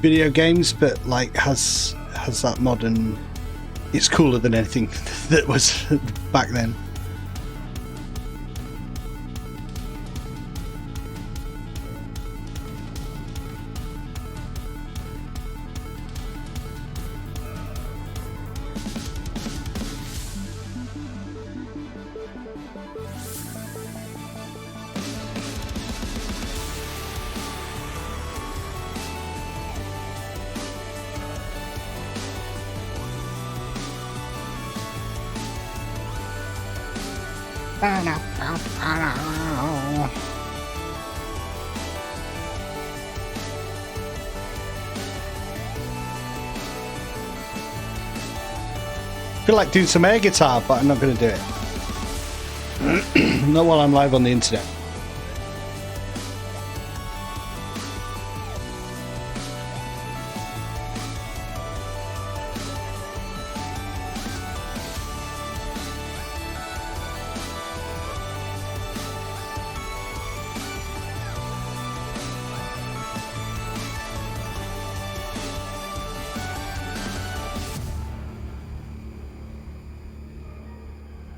video games, but like has that modern... It's cooler than anything that was back then. I feel like doing some air guitar, but I'm not going to do it. Not while I'm live on the internet.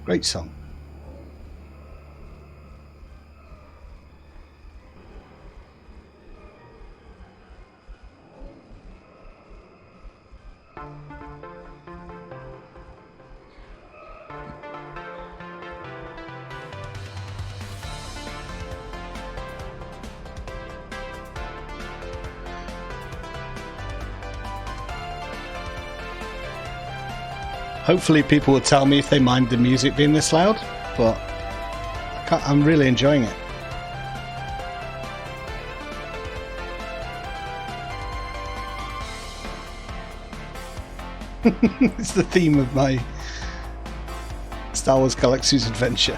Great song. Hopefully people will tell me if they mind the music being this loud, but I'm really enjoying it. It's the theme of my Star Wars Galaxy's Adventure.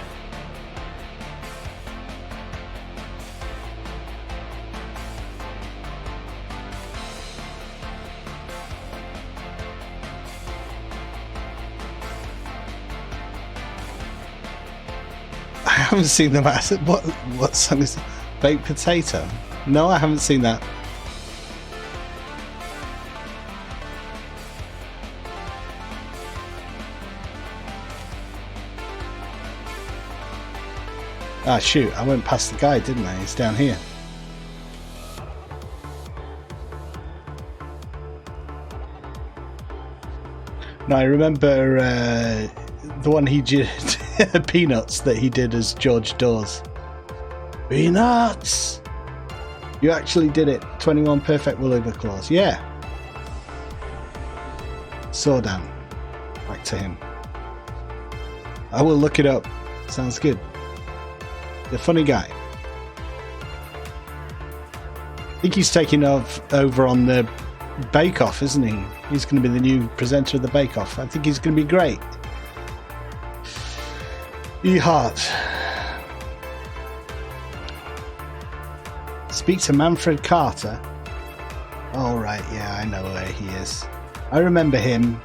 haven't seen the massive. What song is it? Baked Potato? No, I haven't seen that. Ah, shoot, I went past the guy, didn't I? He's down here. No, I remember the one he did, Peanuts, that he did as George Dawes. Peanuts! You actually did it. 21 perfect Willover claws. Yeah. Sawdan. Back to him. I will look it up. Sounds good. The funny guy. I think he's taking over on the Bake Off, isn't he? He's going to be the new presenter of the Bake Off. I think he's going to be great. E-Heart. Speak to Manfred Carter. Oh, right, yeah, I know where he is. I remember him.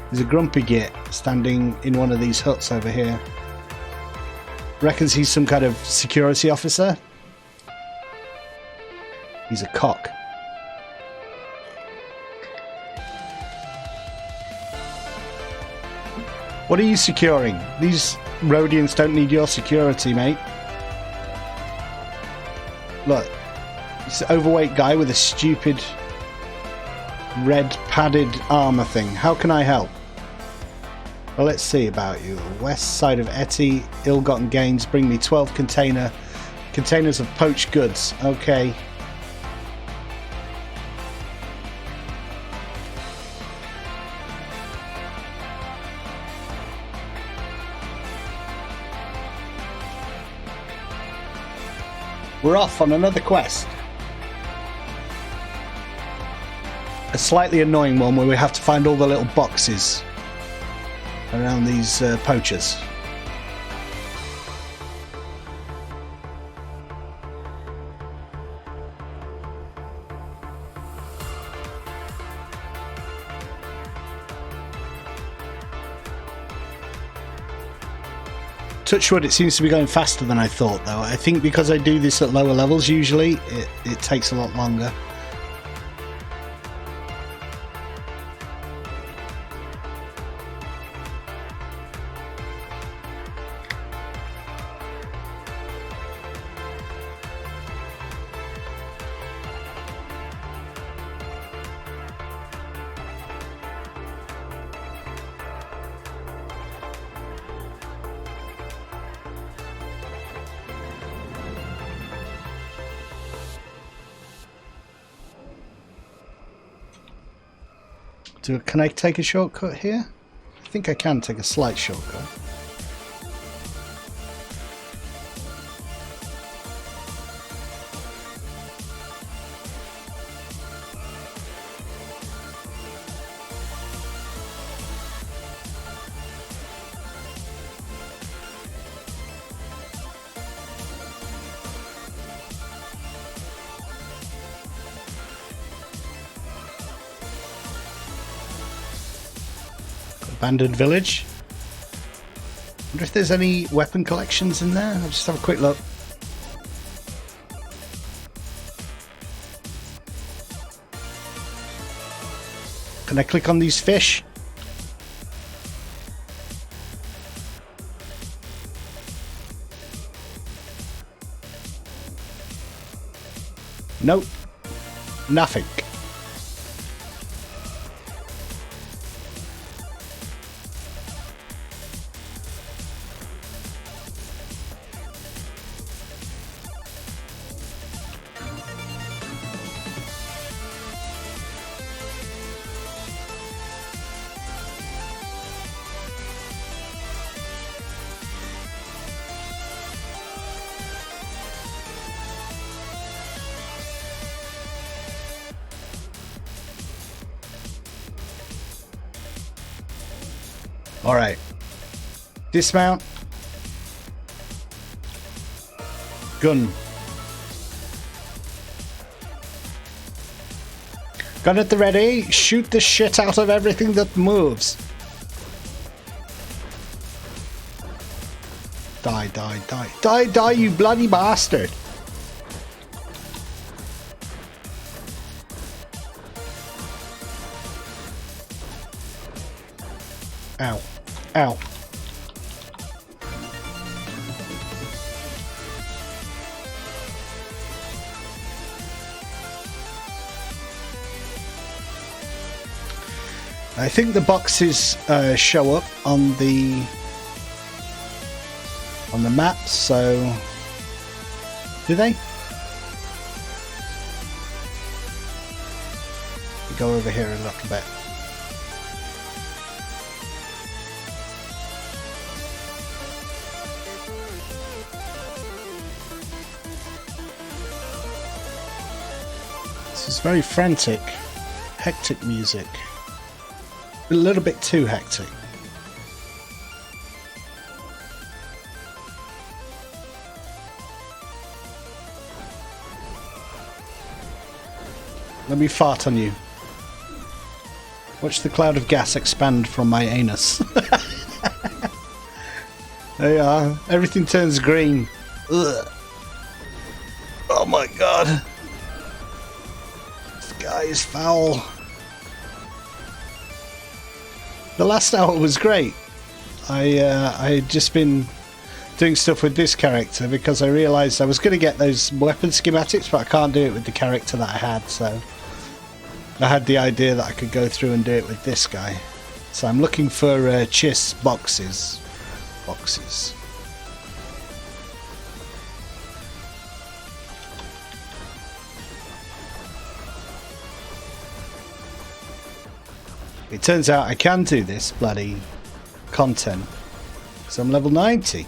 He's a grumpy git standing in one of these huts over here. Reckons he's some kind of security officer. He's a cock. What are you securing? These Rhodians don't need your security, mate. Look, it's an overweight guy with a stupid red padded armor thing. How can I help? Well, let's see about you. West side of Etty, ill-gotten gains bring me 12 containers of poached goods. Okay. We're off on another quest. A slightly annoying one where we have to find all the little boxes around these poachers. Touchwood, it seems to be going faster than I thought, though. I think because I do this at lower levels usually, it takes a lot longer. Can I take a shortcut here? I think I can take a slight shortcut. Abandoned village. Wonder if there's any weapon collections in there. I'll just have a quick look. Can I click on these fish? Nope. Nothing. Alright. Dismount. Gun. Gun at the ready. Shoot the shit out of everything that moves. Die, die, die. Die, die, you bloody bastard. Ow. Ow. I think the boxes show up on the map, so do they? We go over here a little bit. This is very frantic, hectic music. A little bit too hectic. Let me fart on you. Watch the cloud of gas expand from my anus. There you are. Everything turns green. Ugh. Oh my god. This guy is foul. The last hour was great. I had just been doing stuff with this character because I realised I was going to get those weapon schematics, but I can't do it with the character that I had, so I had the idea that I could go through and do it with this guy. So I'm looking for chis boxes. Boxes. It turns out I can do this bloody content because I'm level 90.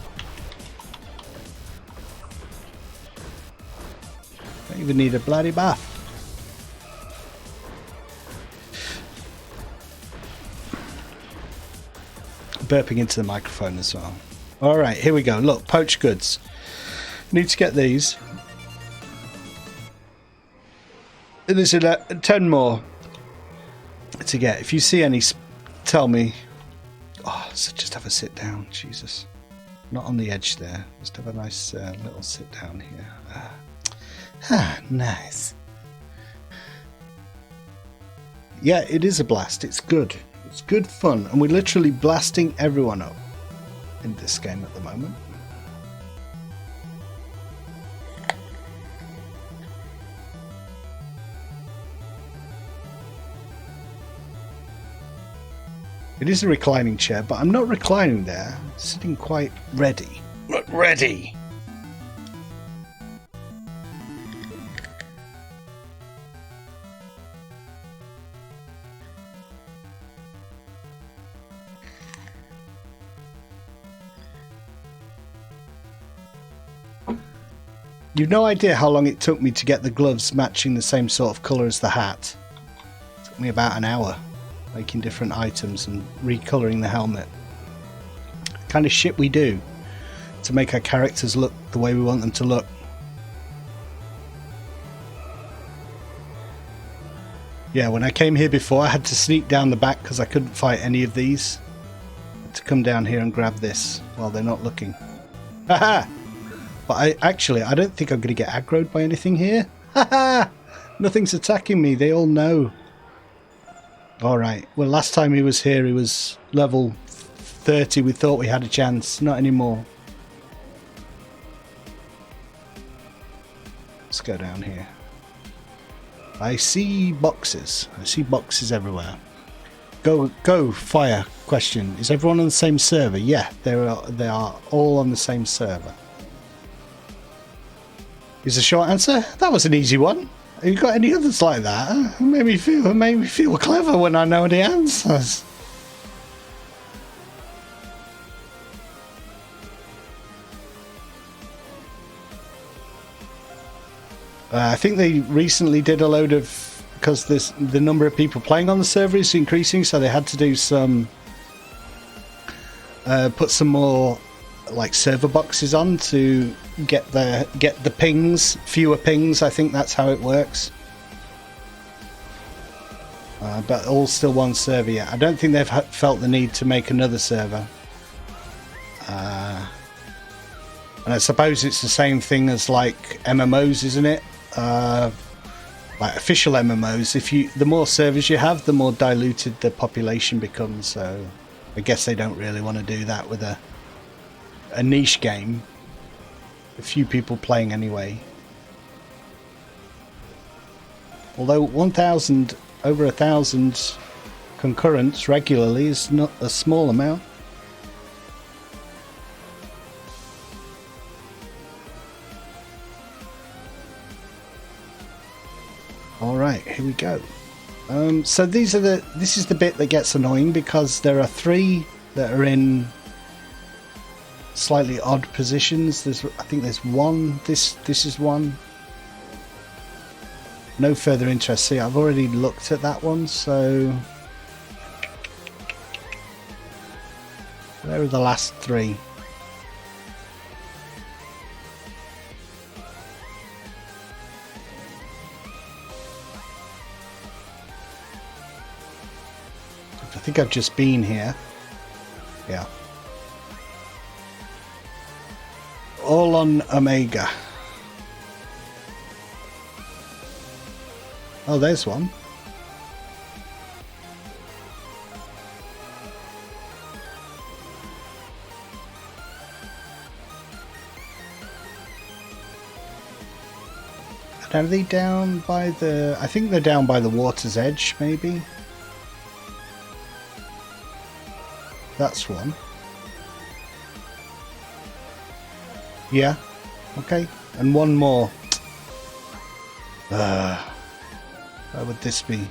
Don't even need a bloody bath. Burping into the microphone as well. Alright, here we go. Look, poached goods. Need to get these. And there's 10 more to get. If you see any, tell me. Oh, so just have a sit down. Jesus. Not on the edge there. Just have a nice little sit down here. Nice. Yeah, it is a blast. It's good. It's good fun. And we're literally blasting everyone up in this game at the moment. It is a reclining chair, but I'm not reclining there. I'm sitting quite ready. Ready! You've no idea how long it took me to get the gloves matching the same sort of colour as the hat. It took me about an hour. Making different items and recolouring the helmet. Kind of shit we do to make our characters look the way we want them to look. Yeah, when I came here before I had to sneak down the back because I couldn't fight any of these. I had to come down here and grab this while they're not looking. Haha! But I don't think I'm going to get aggroed by anything here. Haha! Nothing's attacking me, they all know. Alright, well last time he was here he was level 30, we thought we had a chance, not anymore. Let's go down here. I see boxes everywhere. Go, fire, question. Is everyone on the same server? Yeah, they are all on the same server. Is the short answer? That was an easy one. Have you got any others like that? It made me feel clever when I know the answers. I think they recently did a load of, because the number of people playing on the server is increasing, so they had to do some put some more like server boxes on to get the pings, fewer pings. I think that's how it works. But all still one server yet. I don't think they've felt the need to make another server. And I suppose it's the same thing as like MMOs, isn't it? Like official MMOs. The more servers you have, the more diluted the population becomes. So I guess they don't really want to do that with a niche game. A few people playing anyway. Although 1,000, over 1,000 concurrents regularly is not a small amount. All right, here we go. So this is the bit that gets annoying because there are 3 that are in slightly odd positions. I think there's 1. This is 1. No further interest. See, I've already looked at that one, so where are the last 3? I think I've just been here. Yeah. All on Omega. Oh, there's one. And are they down by the... I think they're down by the water's edge, maybe? That's one. Yeah. Okay. And one more. Where would this be?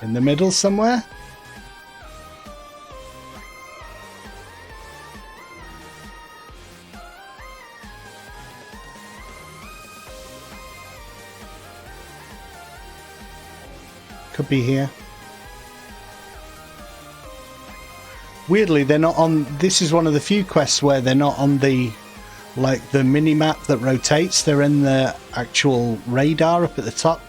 In the middle somewhere? Could be here. Weirdly, they're not on... This is one of the few quests where they're not on the... like the mini-map that rotates. They're in the actual radar up at the top.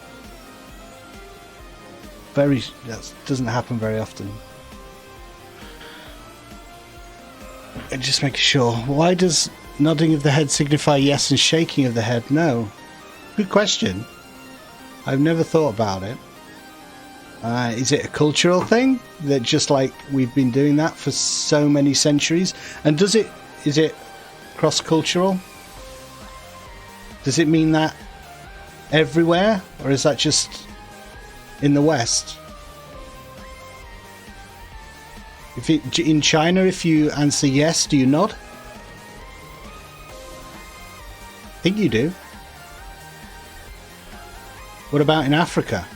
That doesn't happen very often. And just making sure. Why does nodding of the head signify yes and shaking of the head no? Good question. I've never thought about it. Is it a cultural thing that just like we've been doing that for so many centuries? And is it cross-cultural? Does it mean that everywhere, or is that just in the West? In China, if you answer yes, do you nod? I think you do. What about in Africa?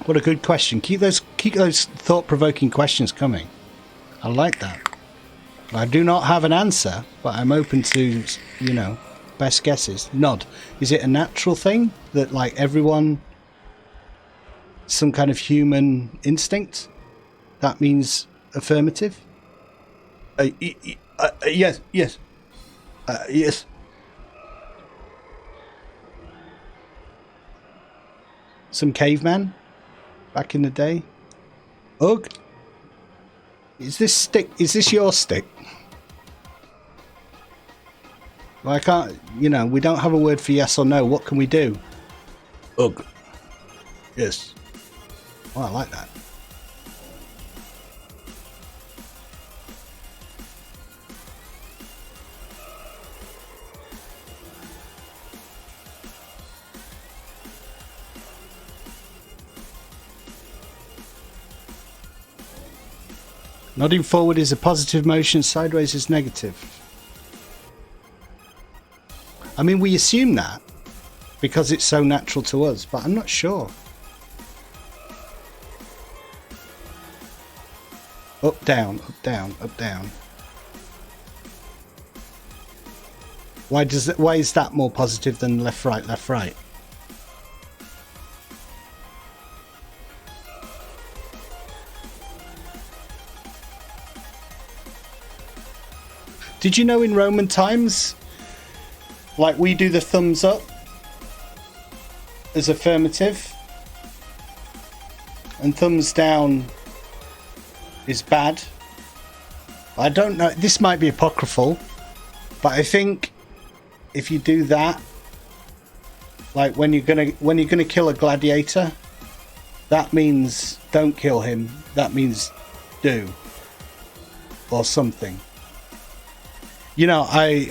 What a good question. Keep those thought-provoking questions coming. I like that. I do not have an answer, but I'm open to, you know, best guesses. Nod. Is it a natural thing that, like, everyone, some kind of human instinct? That means affirmative? Yes, yes. Yes. Some caveman back in the day? Ugh. Is this your stick? Well, I can't, you know, we don't have a word for yes or no. What can we do? Ugh. Yes. Oh, I like that. Nodding forward is a positive motion, sideways is negative. I mean, we assume that because it's so natural to us, but I'm not sure. Up, down, up, down, up, down. Why is that more positive than left, right, left, right? Did you know in Roman times, like we do the thumbs up as affirmative, and thumbs down is bad. I don't know. This might be apocryphal, but I think if you do that, like when you're gonna kill a gladiator, that means don't kill him. That means do or something. You know, I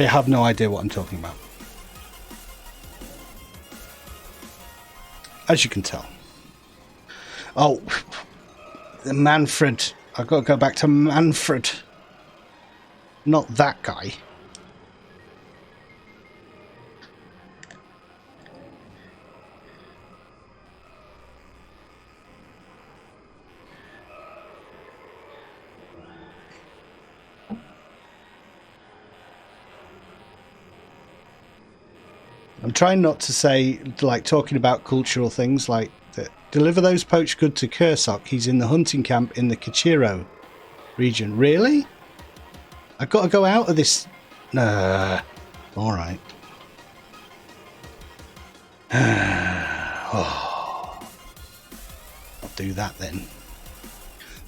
have no idea what I'm talking about. As you can tell. Oh, Manfred. I've got to go back to Manfred. Not that guy. I'm trying not to say, like, talking about cultural things, like, deliver those poached goods to Kursok. He's in the hunting camp in the Kichiro region. Really? I've got to go out of this... Alright. Oh. I'll do that then.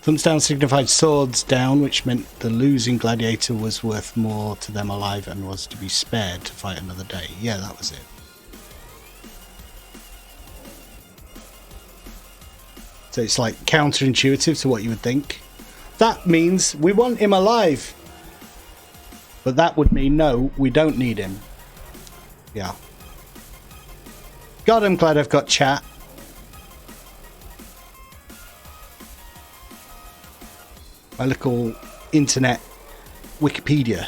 Thumbs down signified swords down, which meant the losing gladiator was worth more to them alive and was to be spared to fight another day. Yeah, that was it. So it's like counterintuitive to what you would think. That means we want him alive. But that would mean no, we don't need him. Yeah. God, I'm glad I've got chat. My little internet Wikipedia.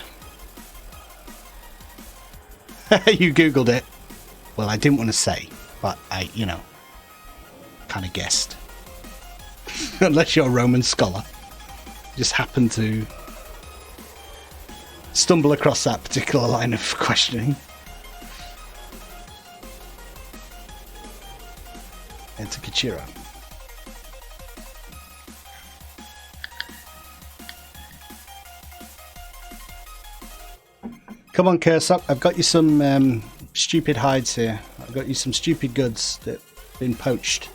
You googled it. Well, I didn't want to say, but I, you know, kind of guessed. Unless you're a Roman scholar. Just happened to stumble across that particular line of questioning. Enter Kichiro. Come on, Kursok. I've got you some stupid hides here. I've got you some stupid goods that have been poached.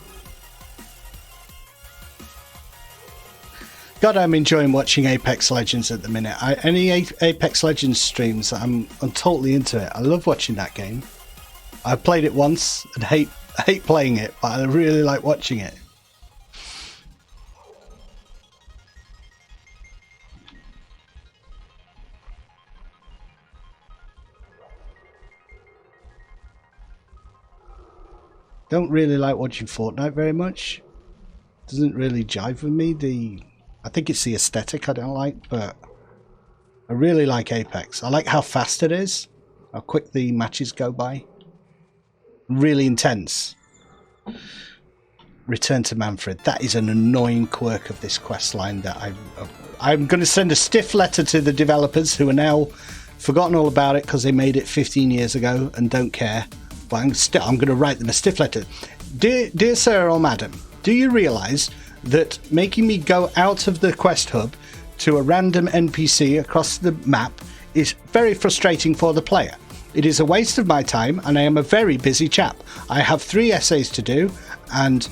God, I'm enjoying watching Apex Legends at the minute. Any Apex Legends streams, I'm totally into it. I love watching that game. I played it once and hate playing it, but I really like watching it. Don't really like watching Fortnite very much. Doesn't really jive with me. I think it's the aesthetic I don't like, but I really like Apex. I like how fast it is, how quick the matches go by. Really intense. Return to Manfred. That is an annoying quirk of this quest line that I'm going to send a stiff letter to the developers who are now forgotten all about it because they made it 15 years ago and don't care. But I'm going to write them a stiff letter. Dear sir or madam, do you realise that making me go out of the quest hub to a random NPC across the map is very frustrating for the player? It is a waste of my time and I am a very busy chap. I have 3 essays to do, and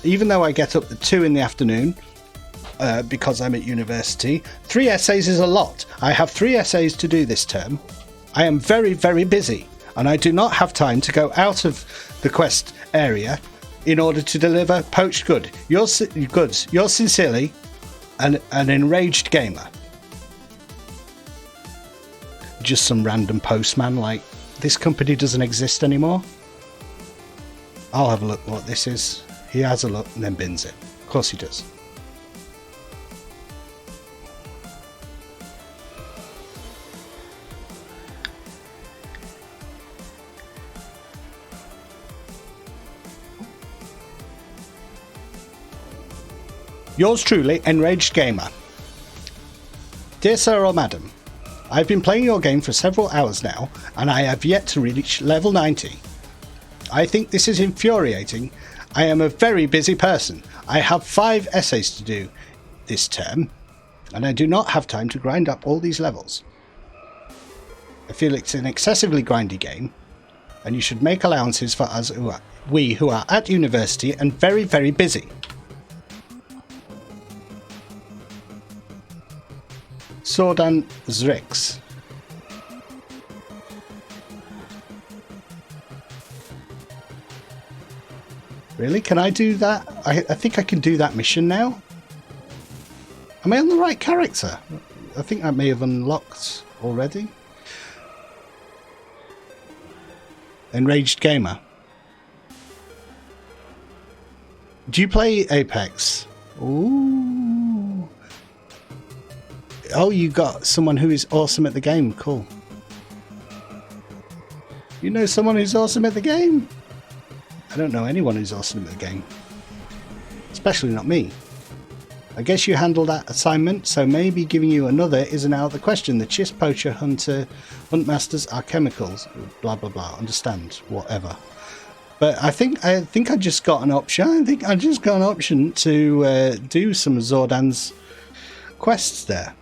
even though I get up at 2 in the afternoon because I'm at university, 3 essays is a lot. I have 3 essays to do this term. I am very, very busy and I do not have time to go out of the quest area in order to deliver poached goods. Yours sincerely, an enraged gamer. Just some random postman like, this company doesn't exist anymore. I'll have a look what this is. He has a look and then bins it. Of course he does. Yours truly, Enraged Gamer. Dear sir or madam, I've been playing your game for several hours now, and I have yet to reach level 90. I think this is infuriating. I am a very busy person. I have 5 essays to do this term, and I do not have time to grind up all these levels. I feel it's an excessively grindy game, and you should make allowances for us who we who are at university and very, very busy. Sordan Zrix. Really? Can I do that? I think I can do that mission now. Am I on the right character? I think I may have unlocked already. Enraged Gamer. Do you play Apex? Ooh. Oh, you got someone who is awesome at the game. Cool. You know someone who's awesome at the game? I don't know anyone who's awesome at the game. Especially not me. I guess you handled that assignment, so maybe giving you another isn't out of the question. The Chiss Poacher Hunt Masters are chemicals. Blah blah blah. Understand. Whatever. But I think I just got an option. I think I just got an option to do some Zordan's quests there.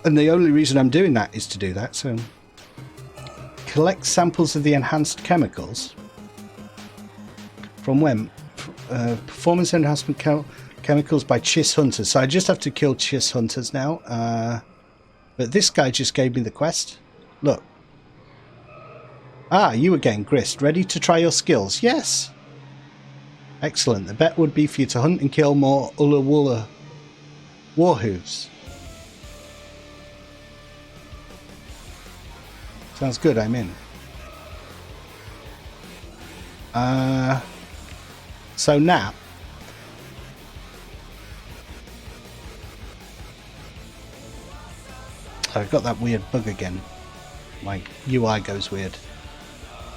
And the only reason I'm doing that is to do that. So collect samples of the enhanced chemicals. From when? Performance enhancement chemicals by Chiss Hunters. So I just have to kill Chiss Hunters now. But this guy just gave me the quest. Look. Ah, you again, Grist. Ready to try your skills? Yes. Excellent. The bet would be for you to hunt and kill more Ulla Warhooves. Sounds good, I'm in. So now, I've got that weird bug again. My UI goes weird.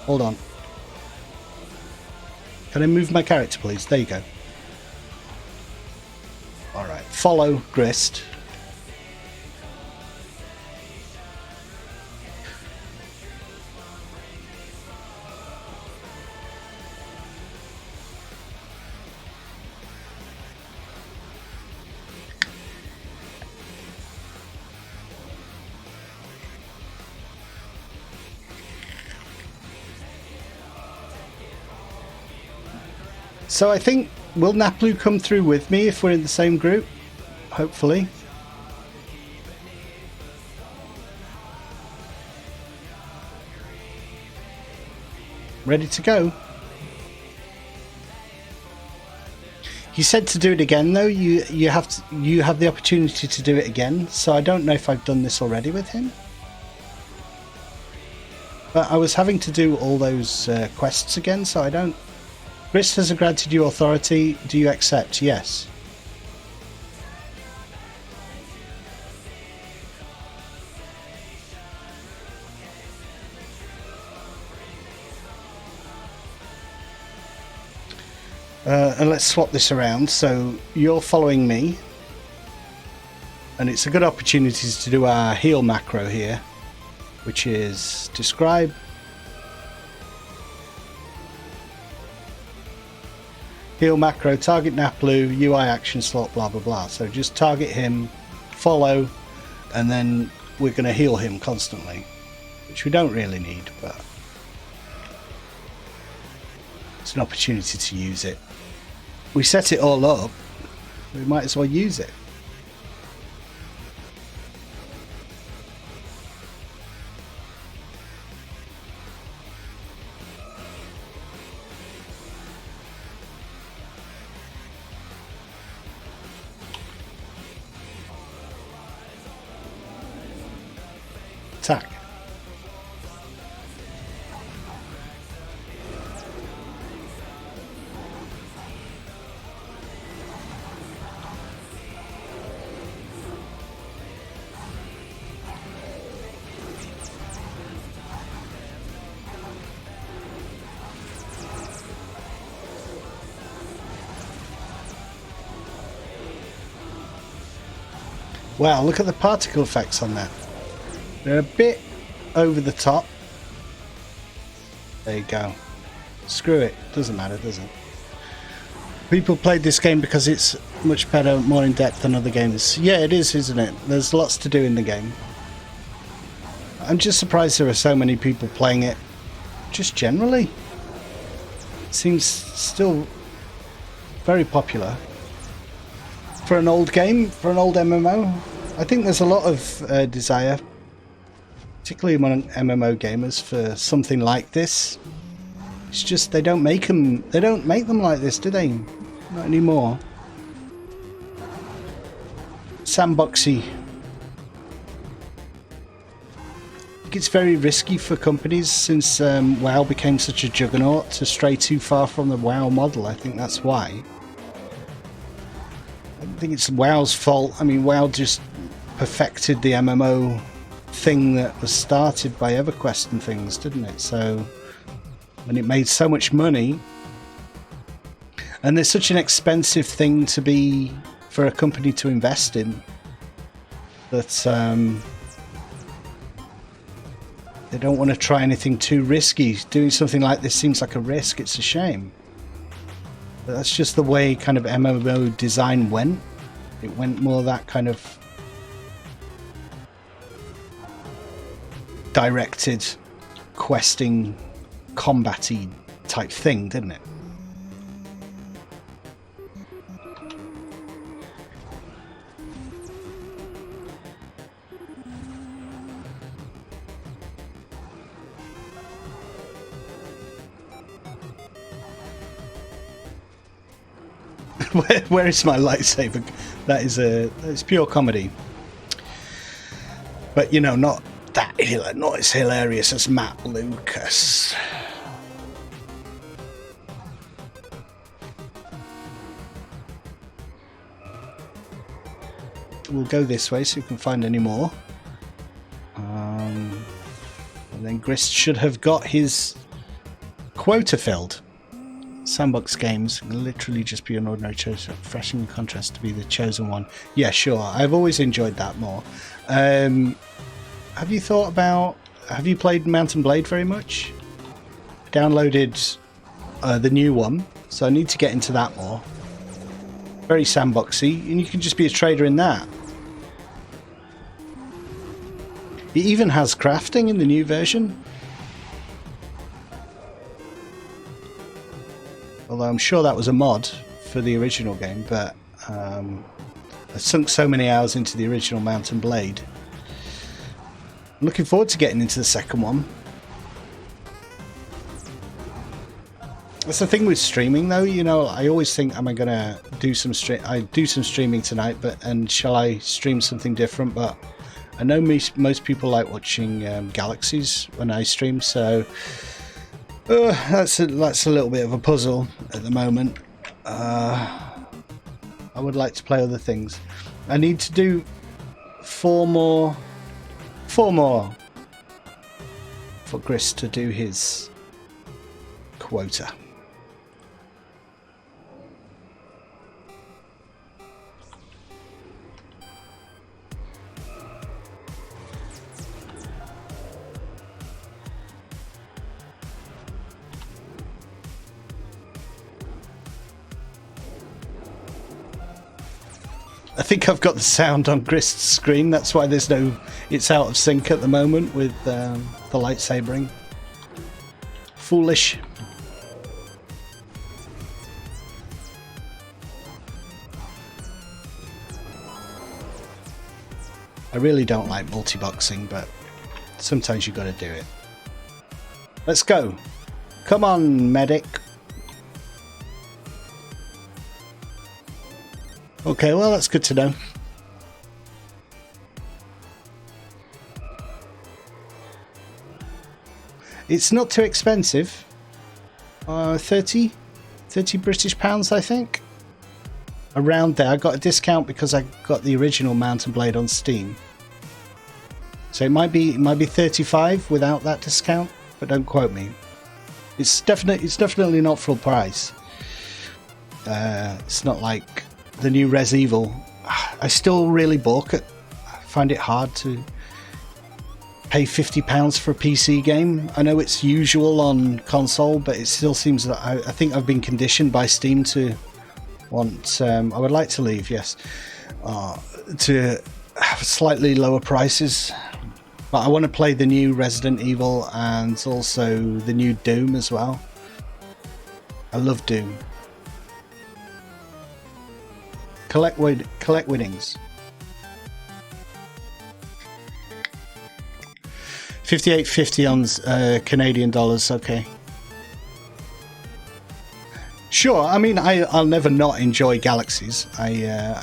Hold on. Can I move my character, please? There you go. Alright, follow Grist. So I think, will Naplu come through with me if we're in the same group? Hopefully. Ready to go? He said to do it again though. You have the opportunity to do it again. So I don't know if I've done this already with him. But I was having to do all those quests again, so I don't. Grist has granted you authority. Do you accept? Yes. And let's swap this around. So you're following me. And it's a good opportunity to do our heal macro here, which is describe. Heal macro, target Naplu, UI action slot, blah blah blah. So just target him, follow, and then we're going to heal him constantly, which we don't really need, but it's an opportunity to use it. We set it all up, we might as well use it. Attack. Wow, look at the particle effects on that. They're a bit over the top. There you go. Screw it. Doesn't matter, does it? People played this game because it's much better, more in depth than other games. Yeah, it is, isn't it? There's lots to do in the game. I'm just surprised there are so many people playing it just generally. seems still very popular for an old game, for an old MMO. I think there's a lot of desire, particularly among MMO gamers, for something like this. It's just they don't make them. They don't make them like this, do they? Not anymore. Sandboxy. I think it's very risky for companies since WoW became such a juggernaut to stray too far from the WoW model. I think that's why. I don't think it's WoW's fault. I mean, WoW just perfected the MMO thing that was started by EverQuest and things, didn't it? So when it made so much money, and there's such an expensive thing to be for a company to invest in, that they don't want to try anything too risky. Doing something like this seems like a risk. It's a shame. But that's just the way kind of MMO design went. It went more that kind of directed, questing, combat-y type thing, didn't it? Where is my lightsaber? It's pure comedy. But you know, not as hilarious as Matt Lucas. We'll go this way so we can find any more. And then Grist should have got his quota filled. Sandbox games literally just be an ordinary chosen, refreshing contrast to be the chosen one. Yeah, sure. I've always enjoyed that more. Have you thought about? Have you played Mount and Blade very much? I downloaded the new one, so I need to get into that more. Very sandboxy, and you can just be a trader in that. It even has crafting in the new version. Although I'm sure that was a mod for the original game, but I sunk so many hours into the original Mount and Blade. I'm looking forward to getting into the second one. That's the thing with streaming, though. You know, I always think, am I gonna do some I do some streaming tonight, and shall I stream something different? But I know most people like watching Galaxies when I stream, so. That's a little bit of a puzzle at the moment. I would like to play other things. I need to do four more for Grist to do his quota. I think I've got the sound on Grist's screen. That's why there's no. It's out of sync at the moment with the lightsabering. Foolish. I really don't like multi-boxing, but sometimes you got to do it. Let's go. Come on, medic. Okay, well, that's good to know. It's not too expensive. 30 British pounds, I think. Around there. I got a discount because I got the original Mount and Blade on Steam. So it might be 35 without that discount, but don't quote me. It's definitely not full price. It's not like the new Res Evil. I still really balk at. I find it hard to pay £50 for a PC game. I know it's usual on console, but it still seems that I think I've been conditioned by Steam to want. I would like to leave, yes, to have slightly lower prices. But I want to play the new Resident Evil and also the new Doom as well. I love Doom. Collect winnings. 58.50 on Canadian dollars. Okay. Sure. I mean, I'll never not enjoy Galaxies. I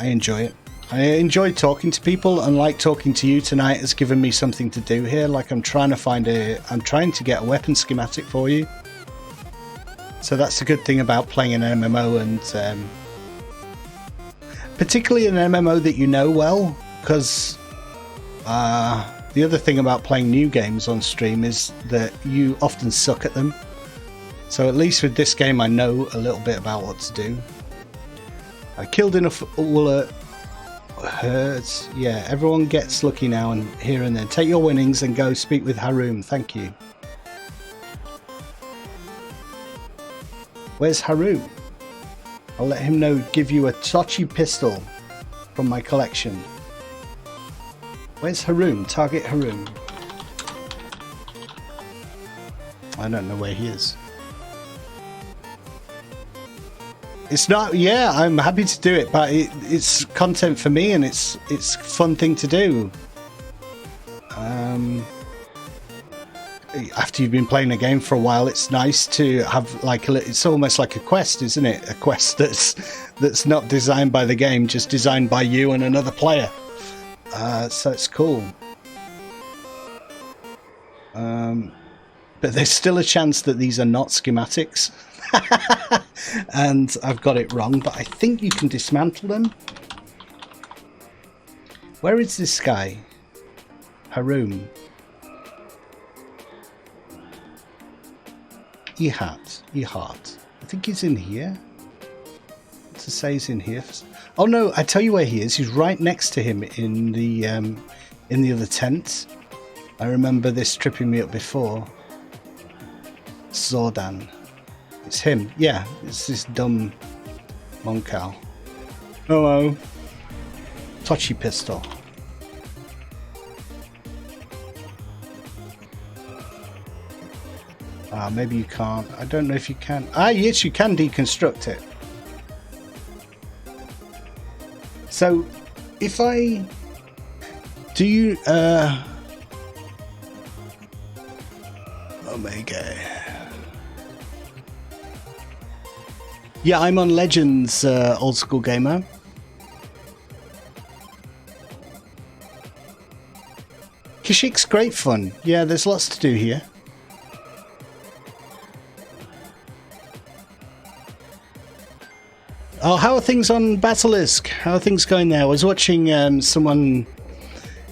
enjoy it. I enjoy talking to people, and like talking to you tonight has given me something to do here. Like I'm trying to get a weapon schematic for you. So that's the good thing about playing an MMO, and particularly an MMO that you know well, because the other thing about playing new games on stream is that you often suck at them. So at least with this game I know a little bit about what to do. I killed enough Ulla herds. Yeah, everyone gets lucky now and here and then. Take your winnings and go speak with Haroom. Thank you. Where's Haroom? I'll let him know. Give you a Tochi pistol from my collection. Where's Haroom? Target Haroom. I don't know where he is. It's not. Yeah, I'm happy to do it, but it's content for me, and it's a fun thing to do. After you've been playing a game for a while, it's nice to have like it's almost like a quest, isn't it? A quest that's not designed by the game, just designed by you and another player. So it's cool. But there's still a chance that these are not schematics. And I've got it wrong, but I think you can dismantle them. Where is this guy? Haroom. Ehat. I think he's in here. To say he's in here. Oh no, I tell you where he is. He's right next to him in the other tent. I remember this tripping me up before. Zordan. It's him. Yeah, it's this dumb Monkal. Hello. Tochi pistol. Maybe you can't. I don't know if you can. Yes, you can deconstruct it. So, if I... Do you... Omega... Yeah, I'm on Legends, old school gamer. Kashik's great fun. Yeah, there's lots to do here. Oh, how are things on Basilisk? How are things going there? I was watching someone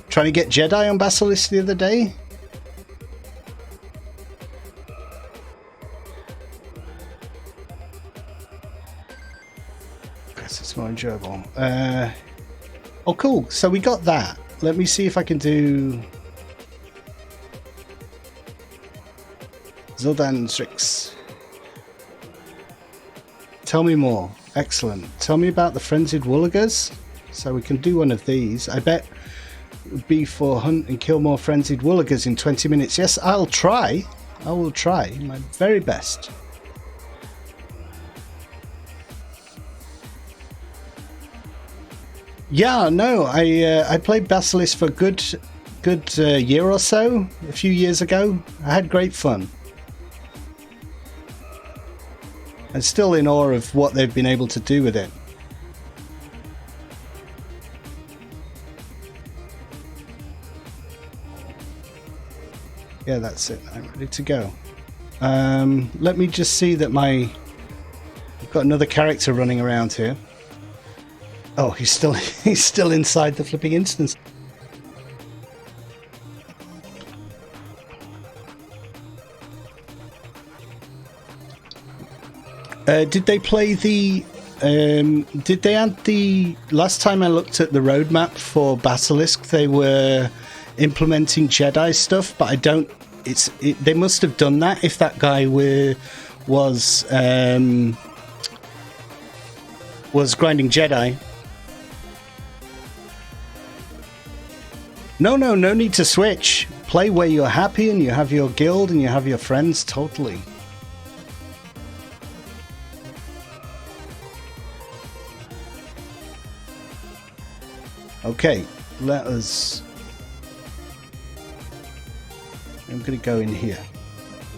trying to get Jedi on Basilisk the other day. It's more enjoyable. Oh, cool. So we got that. Let me see if I can do Zildan Strix. Tell me more. Excellent. Tell me about the frenzied Woolagas. So we can do one of these. I bet it would be for hunt and kill more frenzied Woolagas in 20 minutes. Yes, I'll try. I will try my very best. Yeah, no, I played Basilisk for a good year or so, a few years ago. I had great fun. I'm still in awe of what they've been able to do with it. Yeah, that's it. I'm ready to go. Let me just see that I've got another character running around here. Oh, he's still inside the flipping instance. Did they play the? Did they add the? Last time I looked at the roadmap for Basilisk, they were implementing Jedi stuff, but I don't. They must have done that if that guy was grinding Jedi. No need to switch. Play where you're happy and you have your guild and you have your friends. Totally. Okay, let us... I'm going to go in here.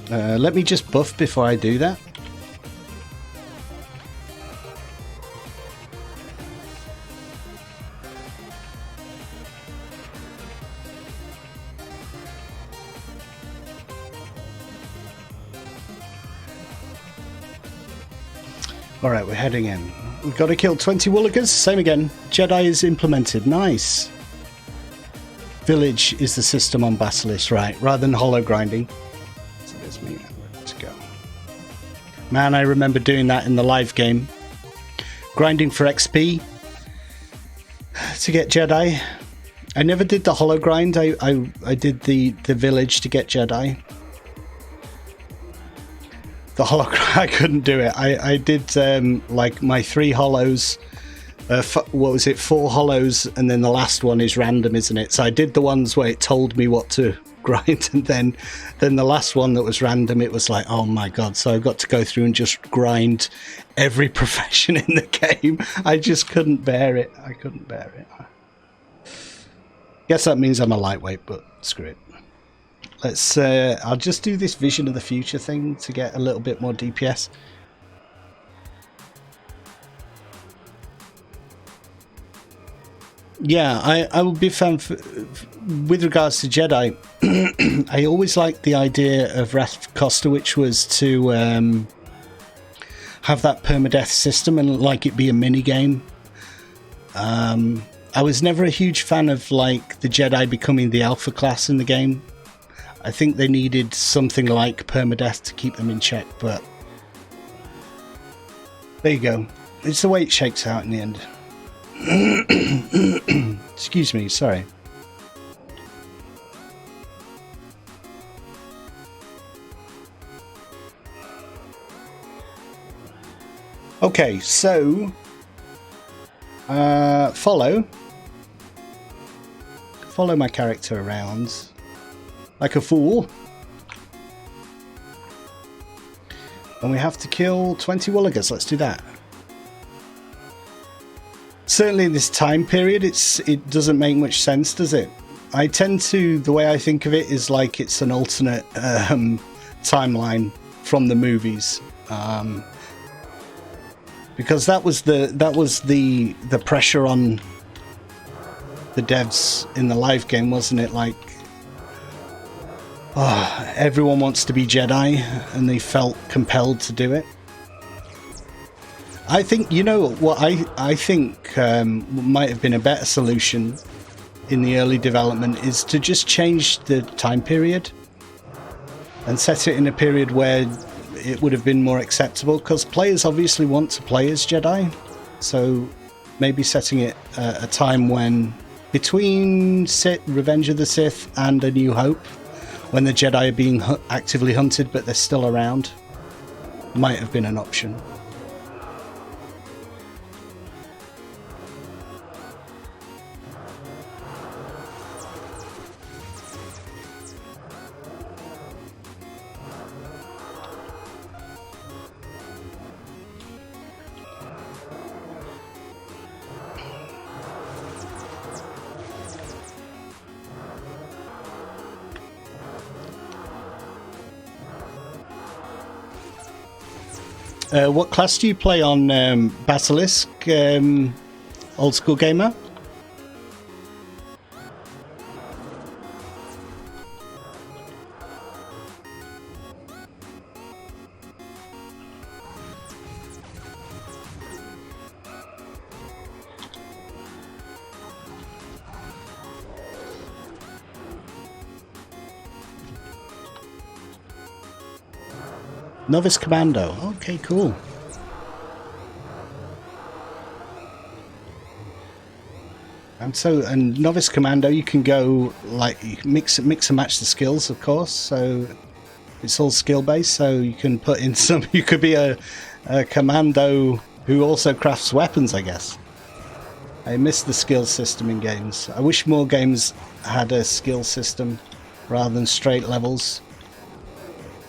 Let me just buff before I do that. Alright, we're heading in. We've got to kill 20 Woolligers. Same again. Jedi is implemented. Nice. Village is the system on Basilisk, right? Rather than hollow grinding. So there's me. Let's go. Man, I remember doing that in the live game. Grinding for XP to get Jedi. I never did the hollow grind. I did the village to get Jedi. The hollow, I couldn't do it. I did like my 3 hollows. What was it? 4 hollows, and then the last one is random, isn't it? So I did the ones where it told me what to grind, and then the last one that was random, it was like, oh my god! So I got to go through and just grind every profession in the game. I just couldn't bear it. I couldn't bear it. Guess that means I'm a lightweight, but screw it. Let's, I'll just do this Vision of the Future thing to get a little bit more DPS. Yeah, I would be a fan with regards to Jedi. I always liked the idea of Wrath of Costa, which was to have that permadeath system and like it be a mini game. I was never a huge fan of like the Jedi becoming the alpha class in the game. I think they needed something like permadeath to keep them in check, but there you go. It's the way it shakes out in the end. Excuse me, sorry. Okay, so follow my character around like a fool, and we have to kill 20 Woolligers. Let's do that. Certainly in this time period, it doesn't make much sense, does it? I tend to, the way I think of it is like it's an alternate timeline from the movies, because that was the pressure on the devs in the live game, wasn't it? Like, oh, everyone wants to be Jedi, and they felt compelled to do it. I think, you know what, I think might have been a better solution in the early development is to just change the time period and set it in a period where it would have been more acceptable, because players obviously want to play as Jedi. So maybe setting it a time when between Revenge of the Sith and A New Hope, when the Jedi are being actively hunted but they're still around, might have been an option. What class do you play on Basilisk, old school gamer? Novice Commando. Okay, cool. And Novice Commando, you can go like mix and match the skills, of course. So it's all skill based. So you can put in some. You could be a commando who also crafts weapons, I guess. I miss the skill system in games. I wish more games had a skill system rather than straight levels.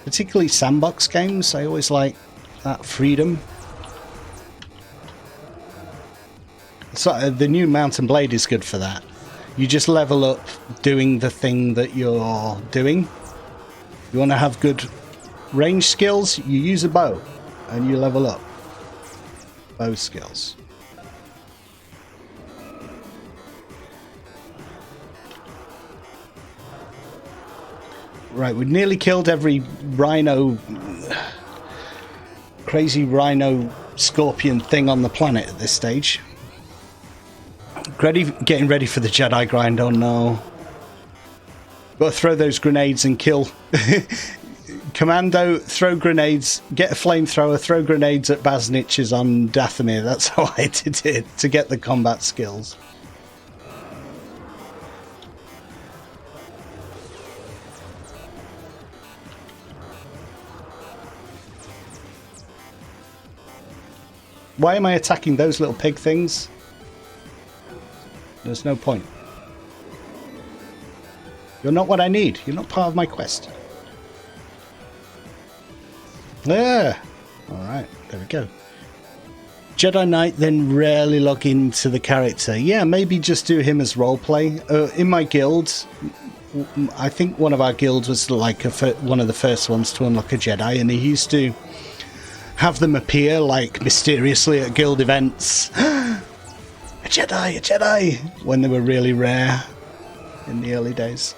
Particularly sandbox games, I always like that freedom. So the new mountain blade is good for that. You just level up doing the thing that you're doing. You want to have good range skills, you use a bow and you level up bow skills. Right, we've nearly killed every rhino, crazy rhino scorpion thing on the planet at this stage. Getting ready for the Jedi grind. Oh no. Got to throw those grenades and kill. Commando, throw grenades, get a flamethrower, throw grenades at Bazniches on Dathomir. That's how I did it, to get the combat skills. Why am I attacking those little pig things? There's no point. You're not what I need. You're not part of my quest. There. Alright, there we go. Jedi Knight then rarely log into the character. Yeah, maybe just do him as roleplay. In my guild, I think one of our guilds was like one of the first ones to unlock a Jedi, and he used to have them appear like mysteriously at guild events. A Jedi, when they were really rare in the early days.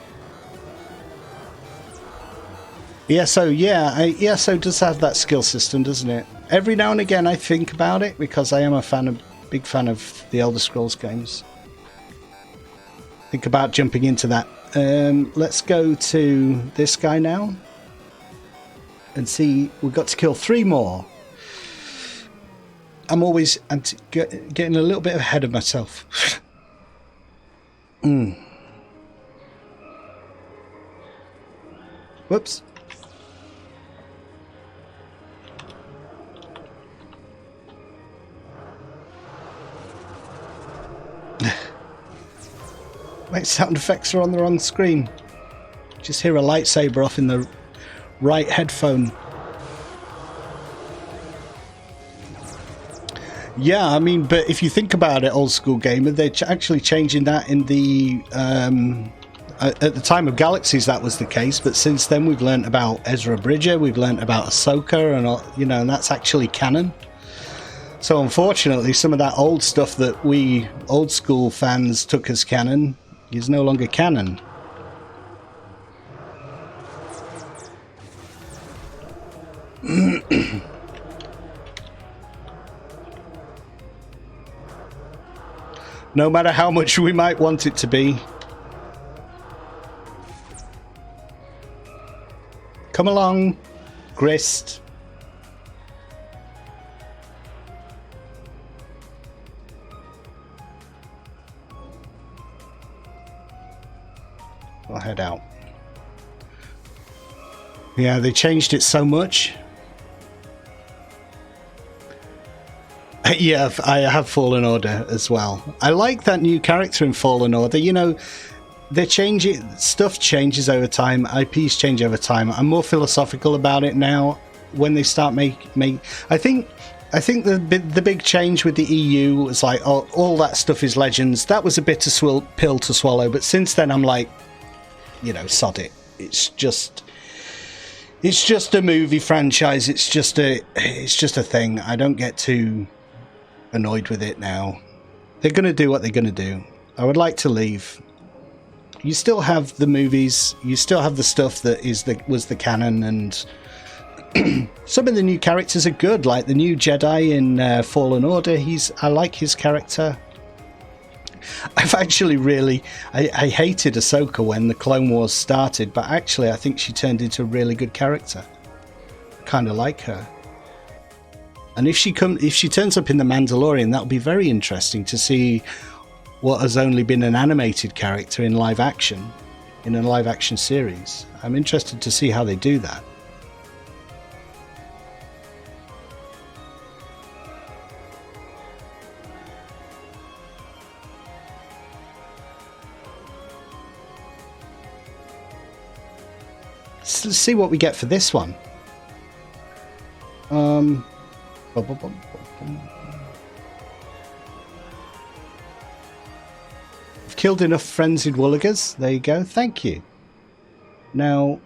ESO, yeah, ESO does have that skill system, doesn't it? Every now and again I think about it because I am big fan of the Elder Scrolls games. Think about jumping into that. Let's go to this guy now and see. We've got to kill 3 more. I'm always getting a little bit ahead of myself. Whoops. My sound effects are on the wrong screen. Just hear a lightsaber off in the right headphone. Yeah, I mean, but if you think about it, old school gamer, they're actually changing that in the... at the time of Galaxies, that was the case, but since then we've learnt about Ezra Bridger, we've learnt about Ahsoka, and all, you know, and that's actually canon. So unfortunately, some of that old stuff that we old school fans took as canon is no longer canon. No matter how much we might want it to be. Come along, Grist. I'll head out. Yeah, they changed it so much. Yeah, I have Fallen Order as well. I like that new character in Fallen Order. You know, they change it. Stuff changes over time. IPs change over time. I'm more philosophical about it now. When they start make, I think the big change with the EU was like, oh, all that stuff is Legends. That was a bitter pill to swallow. But since then, I'm like, you know, sod it. It's just a movie franchise. It's just a thing. I don't get too annoyed with it now. They're going to do what they're going to do. I would like to leave. You still have the movies. You still have the stuff that was the canon, and some of the new characters are good. Like the new Jedi in Fallen Order. I like his character. I've actually I hated Ahsoka when the Clone Wars started, but actually I think she turned into a really good character. Kind of like her. And if she turns up in The Mandalorian, that'll be very interesting to see what has only been an animated character in live action, in a live action series. I'm interested to see how they do that. Let's see what we get for this one. killed enough frenzied woolligers. There you go. Thank you. Now,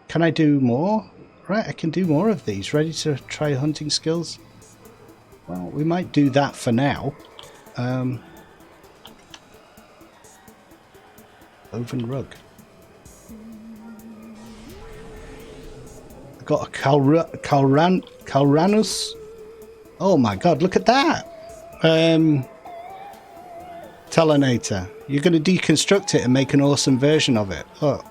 can I do more? Right, I can do more of these. Ready to try hunting skills? Well, we might do that for now. Woven rug. I've got a Calranus. Oh my god, look at that! Telanator. You're going to deconstruct it and make an awesome version of it. Look.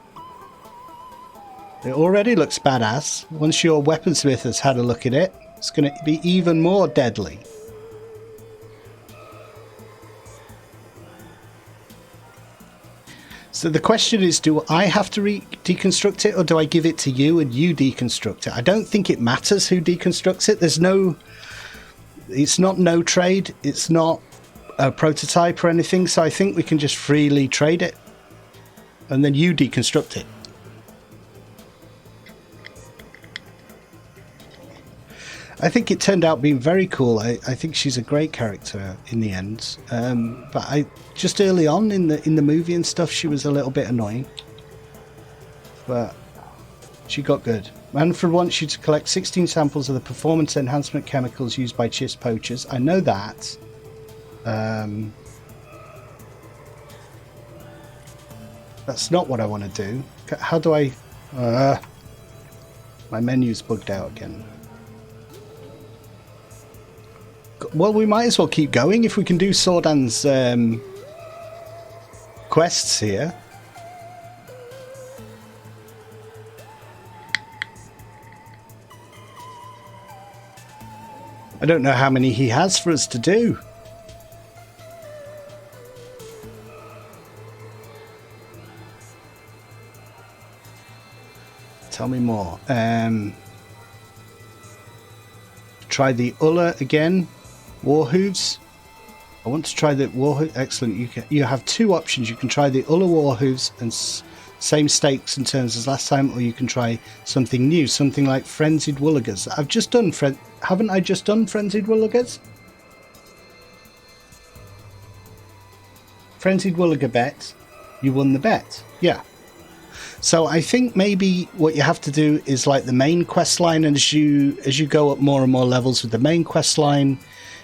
It already looks badass. Once your weaponsmith has had a look at it, it's going to be even more deadly. So the question is, do I have to deconstruct it, or do I give it to you and you deconstruct it? I don't think it matters who deconstructs it. There's no... It's not no trade. It's not a prototype or anything. So I think we can just freely trade it. And then you deconstruct it. I think it turned out being very cool. I think she's a great character in the end. But just early on in the movie and stuff, she was a little bit annoying. But she got good. Manfred wants you to collect 16 samples of the performance enhancement chemicals used by Chiss poachers. I know that. That's not what I want to do. How do I... my menu's bugged out again. Well, we might as well keep going if we can do Sordan's quests here. I don't know how many he has for us to do. Tell me more. Try the Ulla again. Warhooves. I want to try the Warhooves. Excellent. You have two options. You can try the Ulla Warhooves and same stakes and turns as last time, or you can try something new, something like Frenzied Woolligers. I've just done haven't I just done Frenzied Woolligers? Frenzied Woolliger bet. You won the bet. Yeah. So I think maybe what you have to do is like the main quest line, and as you go up more and more levels with the main quest line,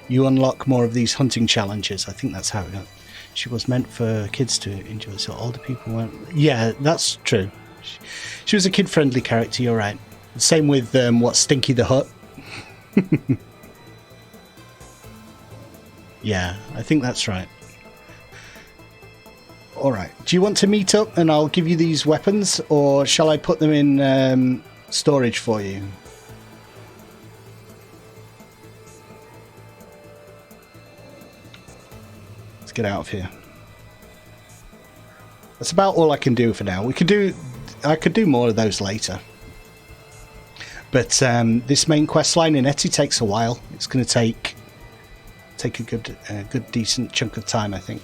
you unlock more of these hunting challenges. I think that's how it goes. She was meant for kids to enjoy, so older people weren't. Yeah, that's true. She was a kid-friendly character, you're right. Same with, Stinky the Hut? Yeah, I think that's right. Alright, do you want to meet up and I'll give you these weapons, or shall I put them in storage for you? Get out of here. That's about all I can do for now. I could do more of those later, but this main quest line in Etty takes a while. It's going to take a good decent chunk of time, I think.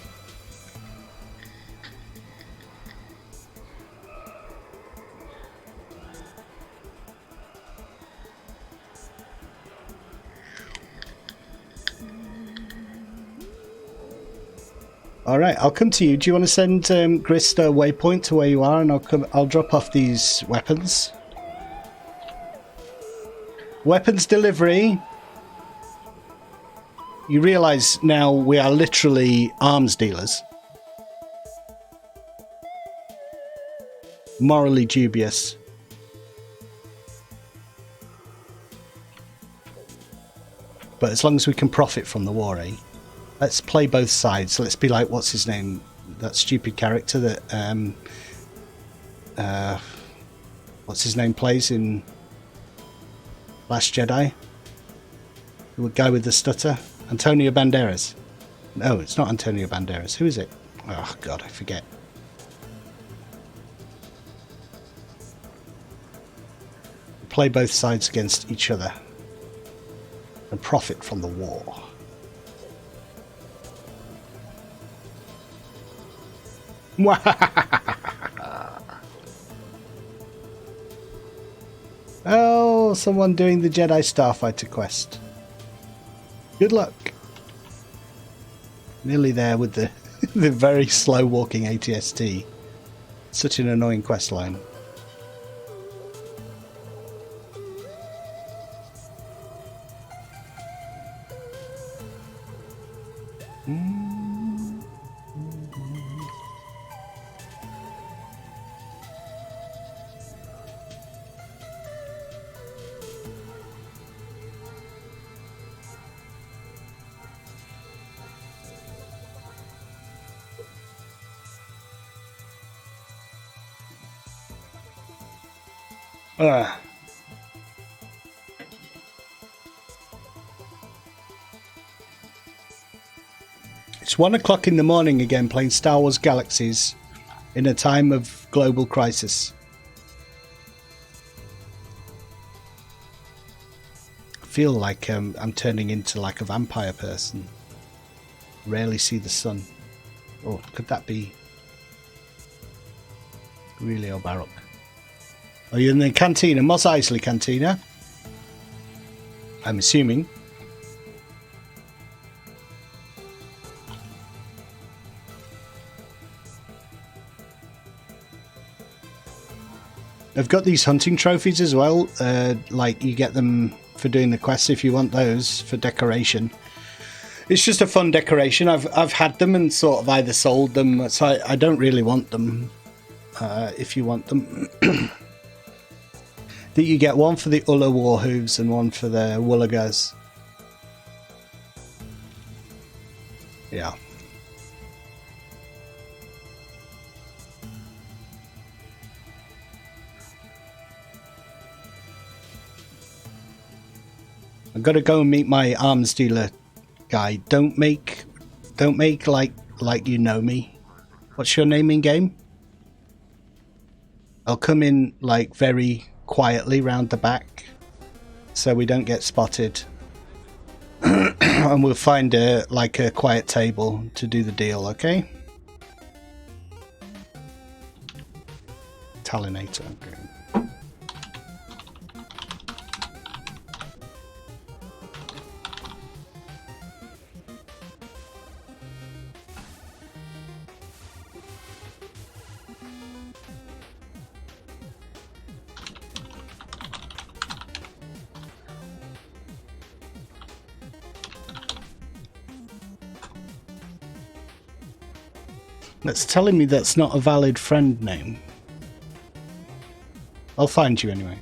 Alright, I'll come to you. Do you want to send Grist a waypoint to where you are, and I'll drop off these weapons. Weapons delivery. You realise now we are literally arms dealers. Morally dubious. But as long as we can profit from the war, eh? Let's play both sides. Let's be like, what's his name? That stupid character that, what's his name plays in Last Jedi? The guy with the stutter? Antonio Banderas. No, it's not Antonio Banderas. Who is it? Oh, God, I forget. Play both sides against each other and profit from the war. Oh, someone doing the Jedi Starfighter quest. Good luck. Nearly there with the The very slow walking ATST. Such an annoying quest line. It's 1 o'clock in the morning again, playing Star Wars Galaxies in a time of global crisis. I feel like I'm turning into like a vampire person. Rarely see the sun. Oh, could that be really O'Barrock? Are you in the cantina? Mos Eisley cantina? I'm assuming. I've got these hunting trophies as well. Like you get them for doing the quests if you want those for decoration. It's just a fun decoration. I've had them and sort of either sold them, so I don't really want them. If you want them. That you get one for the Ulla Warhooves and one for the Woolagas. Yeah. I've got to go and meet my arms dealer guy. Don't make like you know me. What's your name in game? I'll come in like very quietly round the back so we don't get spotted. And we'll find a quiet table to do the deal, okay? Talinator. Okay. That's telling me that's not a valid friend name. I'll find you anyway.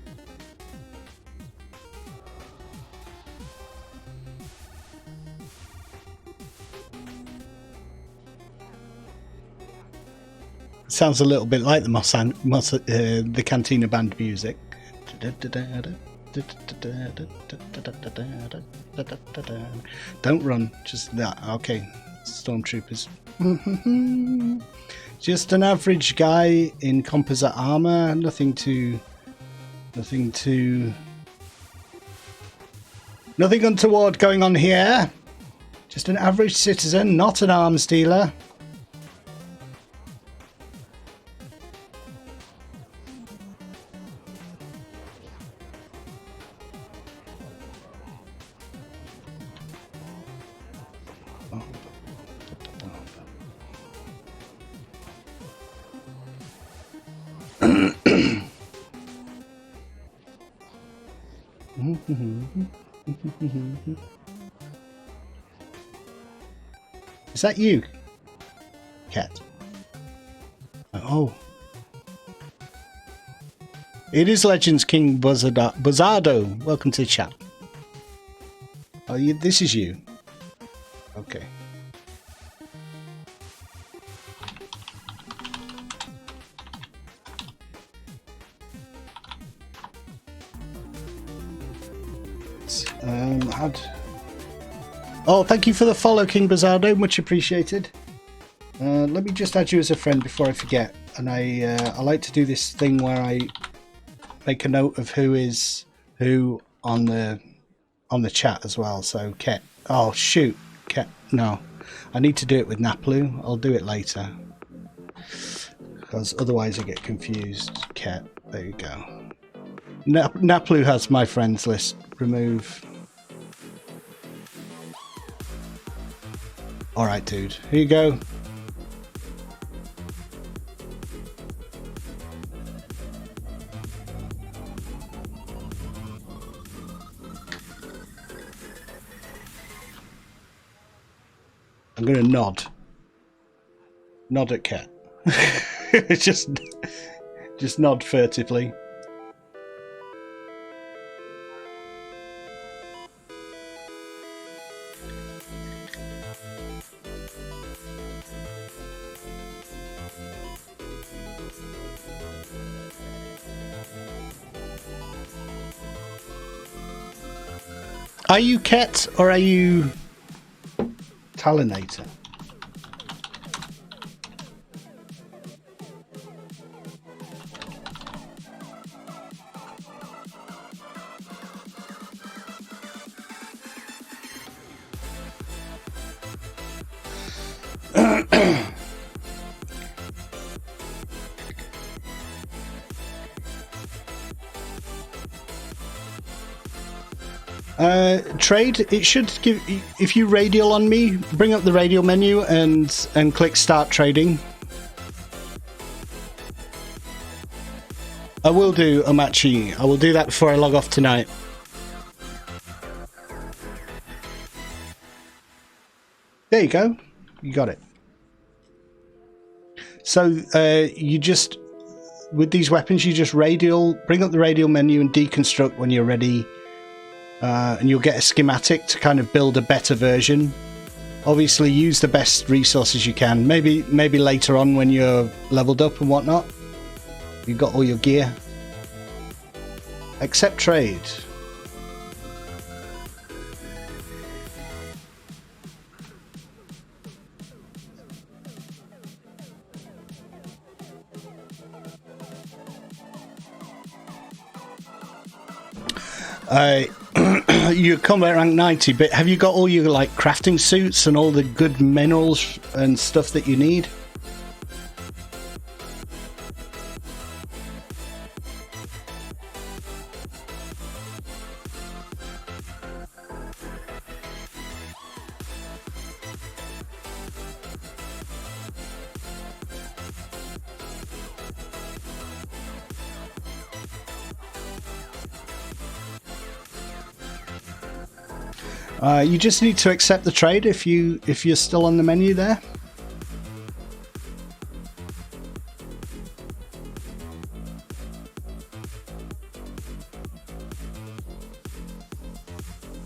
Sounds a little bit like the the Cantina band music. Don't run, just that. Okay, stormtroopers. Just an average guy in composite armor. Nothing untoward going on here. Just an average citizen, not an arms dealer. Is that you, Cat? Oh. It is Legends King Buzzardo. Welcome to the chat. Oh, this is you. Okay. Oh, thank you for the follow, King Buzzardo. Much appreciated. Let me just add you as a friend before I forget. And I like to do this thing where I make a note of who is who on the chat as well. So Ket. Oh shoot, Ket. No, I need to do it with Naplu. I'll do it later because otherwise I get confused. Ket. There you go. Naplu has my friends list. Remove. Alright, dude. Here you go. I'm going to nod. Nod at Ket. just nod furtively. Are you Ket or are you Talinator? Trade, it should give, if you radial on me, bring up the radial menu and click start trading. I will do Omachi. I will do that before I log off tonight. There you go. You got it. So you just, with these weapons, you just radial, bring up the radial menu and deconstruct when you're ready. And you'll get a schematic to kind of build a better version. Obviously use the best resources you can. Maybe later on when you're leveled up and whatnot, you've got all your gear. Accept trade. You're combat rank 90, but have you got all your like crafting suits and all the good minerals and stuff that you need? You just need to accept the trade if you're still on the menu there.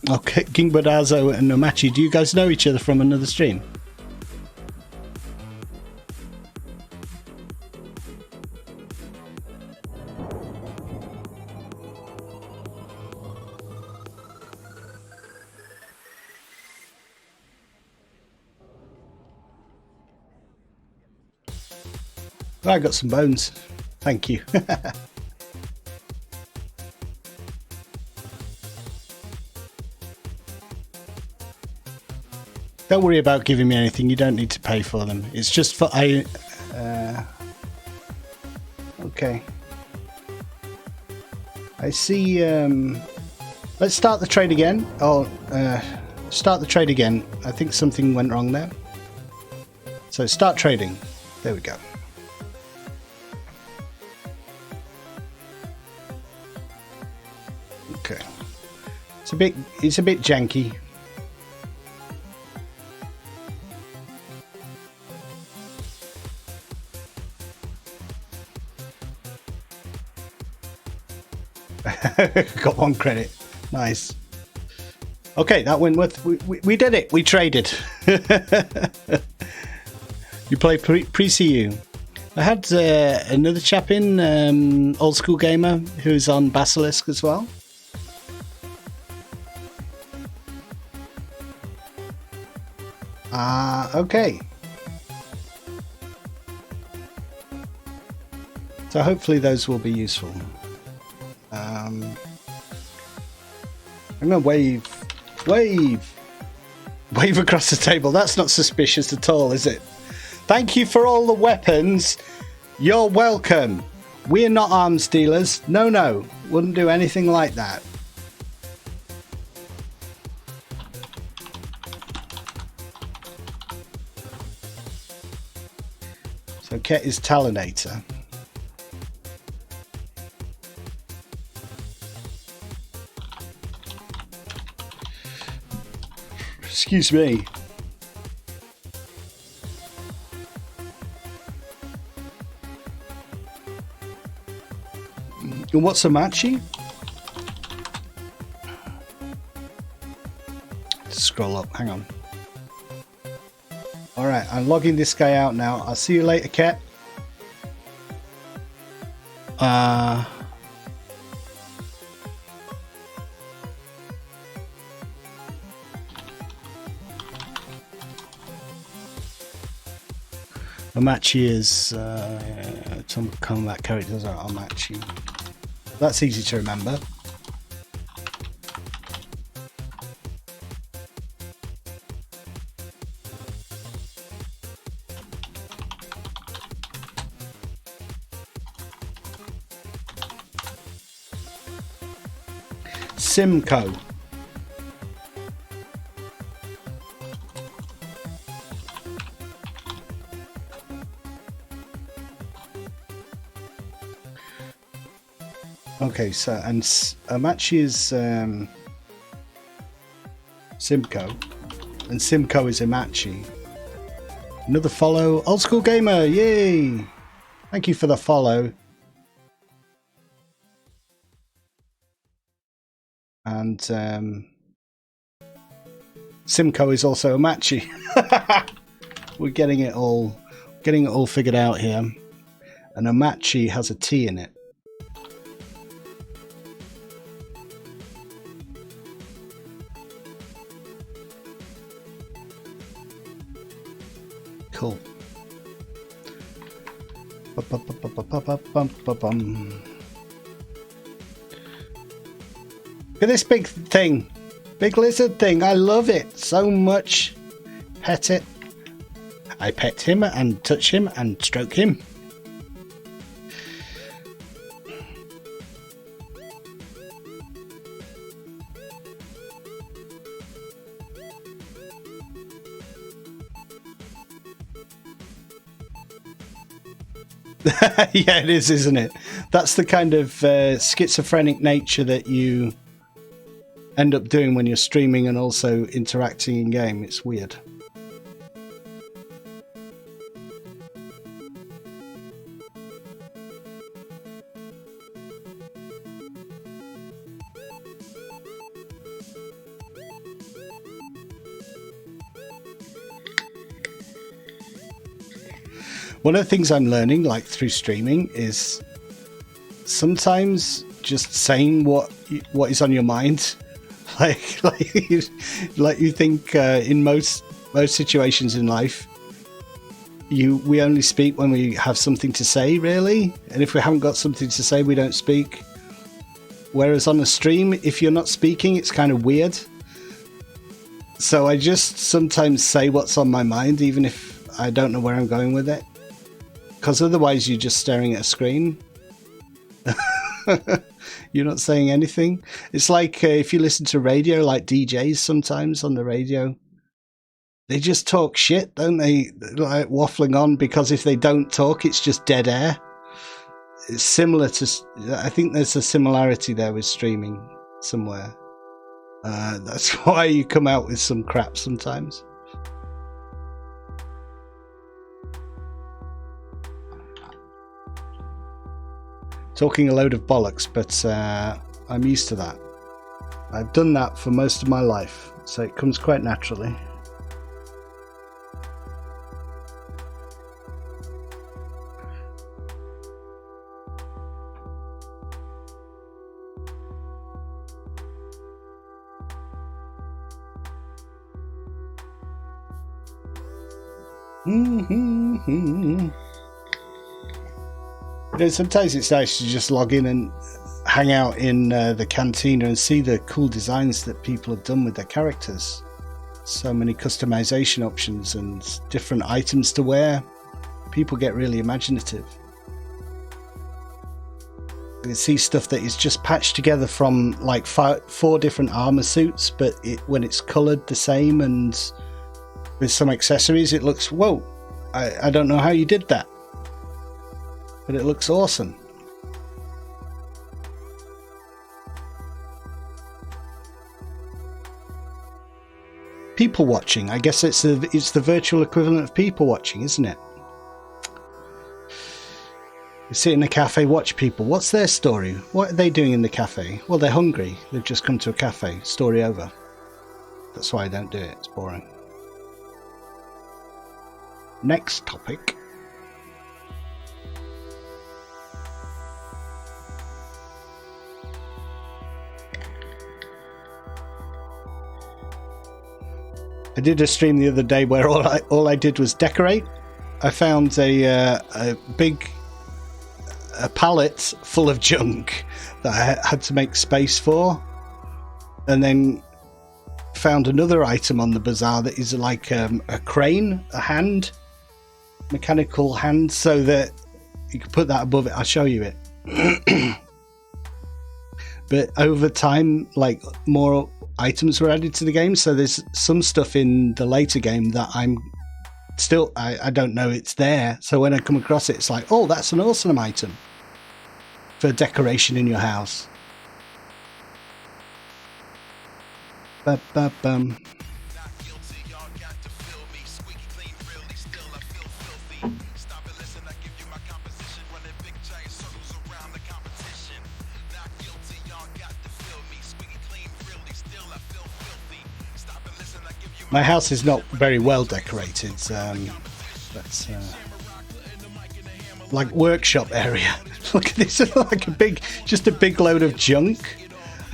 Okay, King Bodazo and Nomachi, do you guys know each other from another stream? I got some bones. Thank you. Don't worry about giving me anything. You don't need to pay for them. It's just for okay. I see. Let's start the trade again. Oh, start the trade again. I think something went wrong there. So start trading. There we go. Okay. It's a bit janky. Got 1 credit. Nice. Okay, that Winworth. We did it. We traded. You play pre-CU. I had another chap in, Old School Gamer, who's on Basilisk as well. Okay. So hopefully those will be useful. I'm gonna wave across the table. That's not suspicious at all, is it? Thank you for all the weapons. You're welcome. We're not arms dealers. No, wouldn't do anything like that. So Ket is Talinator. Excuse me. What's a matchy? Scroll up, hang on. Alright, I'm logging this guy out now. I'll see you later, Cat. Amachi is some combat characters are Amachi. That's easy to remember. Simcoe. Okay, so and Amachi is Simcoe, and Simcoe is Amachi. Another follow, Old School Gamer, yay! Thank you for the follow. And Simcoe is also Amachi. We're getting it all figured out here. And Amachi has a T in it. Cool. Look at this big thing. Big lizard thing. I love it so much. Pet it. I pet him and touch him and stroke him. Yeah, it is, isn't it? That's the kind of schizophrenic nature that you end up doing when you're streaming and also interacting in game. It's weird. One of the things I'm learning, like through streaming, is sometimes just saying what is on your mind. Like you think in most situations in life, we only speak when we have something to say, really. And if we haven't got something to say, we don't speak. Whereas on a stream, if you're not speaking, it's kind of weird. So I just sometimes say what's on my mind, even if I don't know where I'm going with it. Because otherwise you're just staring at a screen. You're not saying anything. It's like if you listen to radio, like DJs sometimes on the radio, they just talk shit, don't they? Like waffling on, because if they don't talk, it's just dead air. It's similar to, I think there's a similarity there with streaming somewhere. That's why you come out with some crap sometimes. Talking a load of bollocks, but I'm used to that. I've done that for most of my life, so it comes quite naturally. You know, sometimes it's nice to just log in and hang out in the cantina and see the cool designs that people have done with their characters. So many customization options and different items to wear. People get really imaginative. You see stuff that is just patched together from like 4 different armor suits, but when it's colored the same and with some accessories, it looks, whoa, I don't know how you did that. But it looks awesome. People watching, I guess it's the virtual equivalent of people watching, isn't it? You sit in a cafe, watch people. What's their story? What are they doing in the cafe? Well, they're hungry. They've just come to a cafe. Story over. That's why I don't do it. It's boring. Next topic. I did a stream the other day where all I did was decorate. I found a pallet full of junk that I had to make space for, and then found another item on the bazaar that is like a crane, a hand, mechanical hand, so that you can put that above it. I'll show you it. But over time, like, more items were added to the game, so there's some stuff in the later game that I don't know it's there, so when I come across it, it's like, oh, that's an awesome item for decoration in your house. Ba-ba-bum. My house is not very well decorated, but like workshop area. Look at this, like just a big load of junk.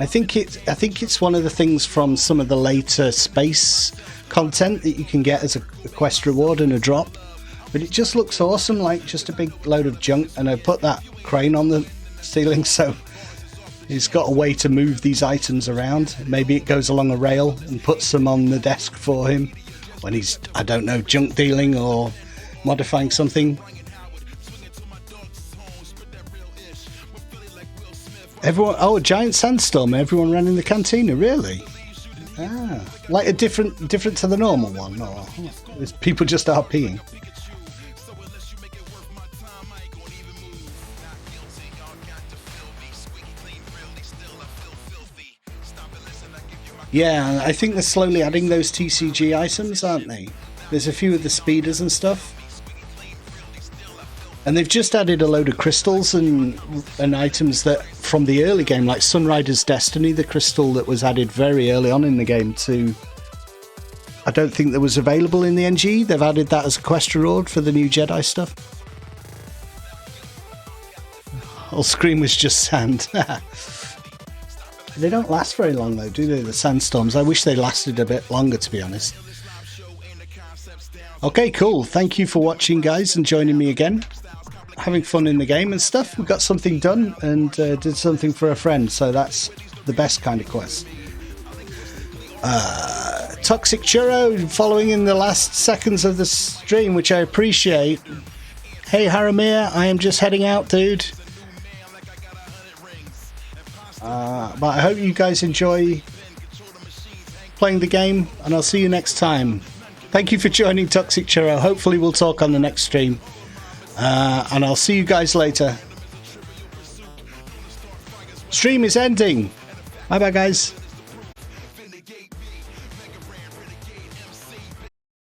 I think it's one of the things from some of the later space content that you can get as a quest reward and a drop. But it just looks awesome, like just a big load of junk. And I put that crane on the ceiling, so he's got a way to move these items around. Maybe it goes along a rail and puts them on the desk for him when he's, I don't know, junk dealing or modifying something. Everyone, oh, a giant sandstorm. Everyone ran in the cantina, really? Ah, like a different to the normal one, or is people just RPing? Yeah, I think they're slowly adding those TCG items, aren't they? There's a few of the speeders and stuff. And they've just added a load of crystals and items that from the early game, like Sunrider's Destiny, the crystal that was added very early on in the game to... I don't think that was available in the NG. They've added that as a quest reward for the new Jedi stuff. All screen was just sand. They don't last very long though, do they, the sandstorms? I wish they lasted a bit longer, to be honest. Okay, cool. Thank you for watching, guys, and joining me again. Having fun in the game and stuff. We got something done and did something for a friend, so that's the best kind of quest. Toxic Churro following in the last seconds of the stream, which I appreciate. Hey Haramir, I am just heading out, dude. But I hope you guys enjoy playing the game, and I'll see you next time. Thank you for joining, Toxic Churro. Hopefully we'll talk on the next stream. And I'll see you guys later. Stream is ending. Bye bye, guys.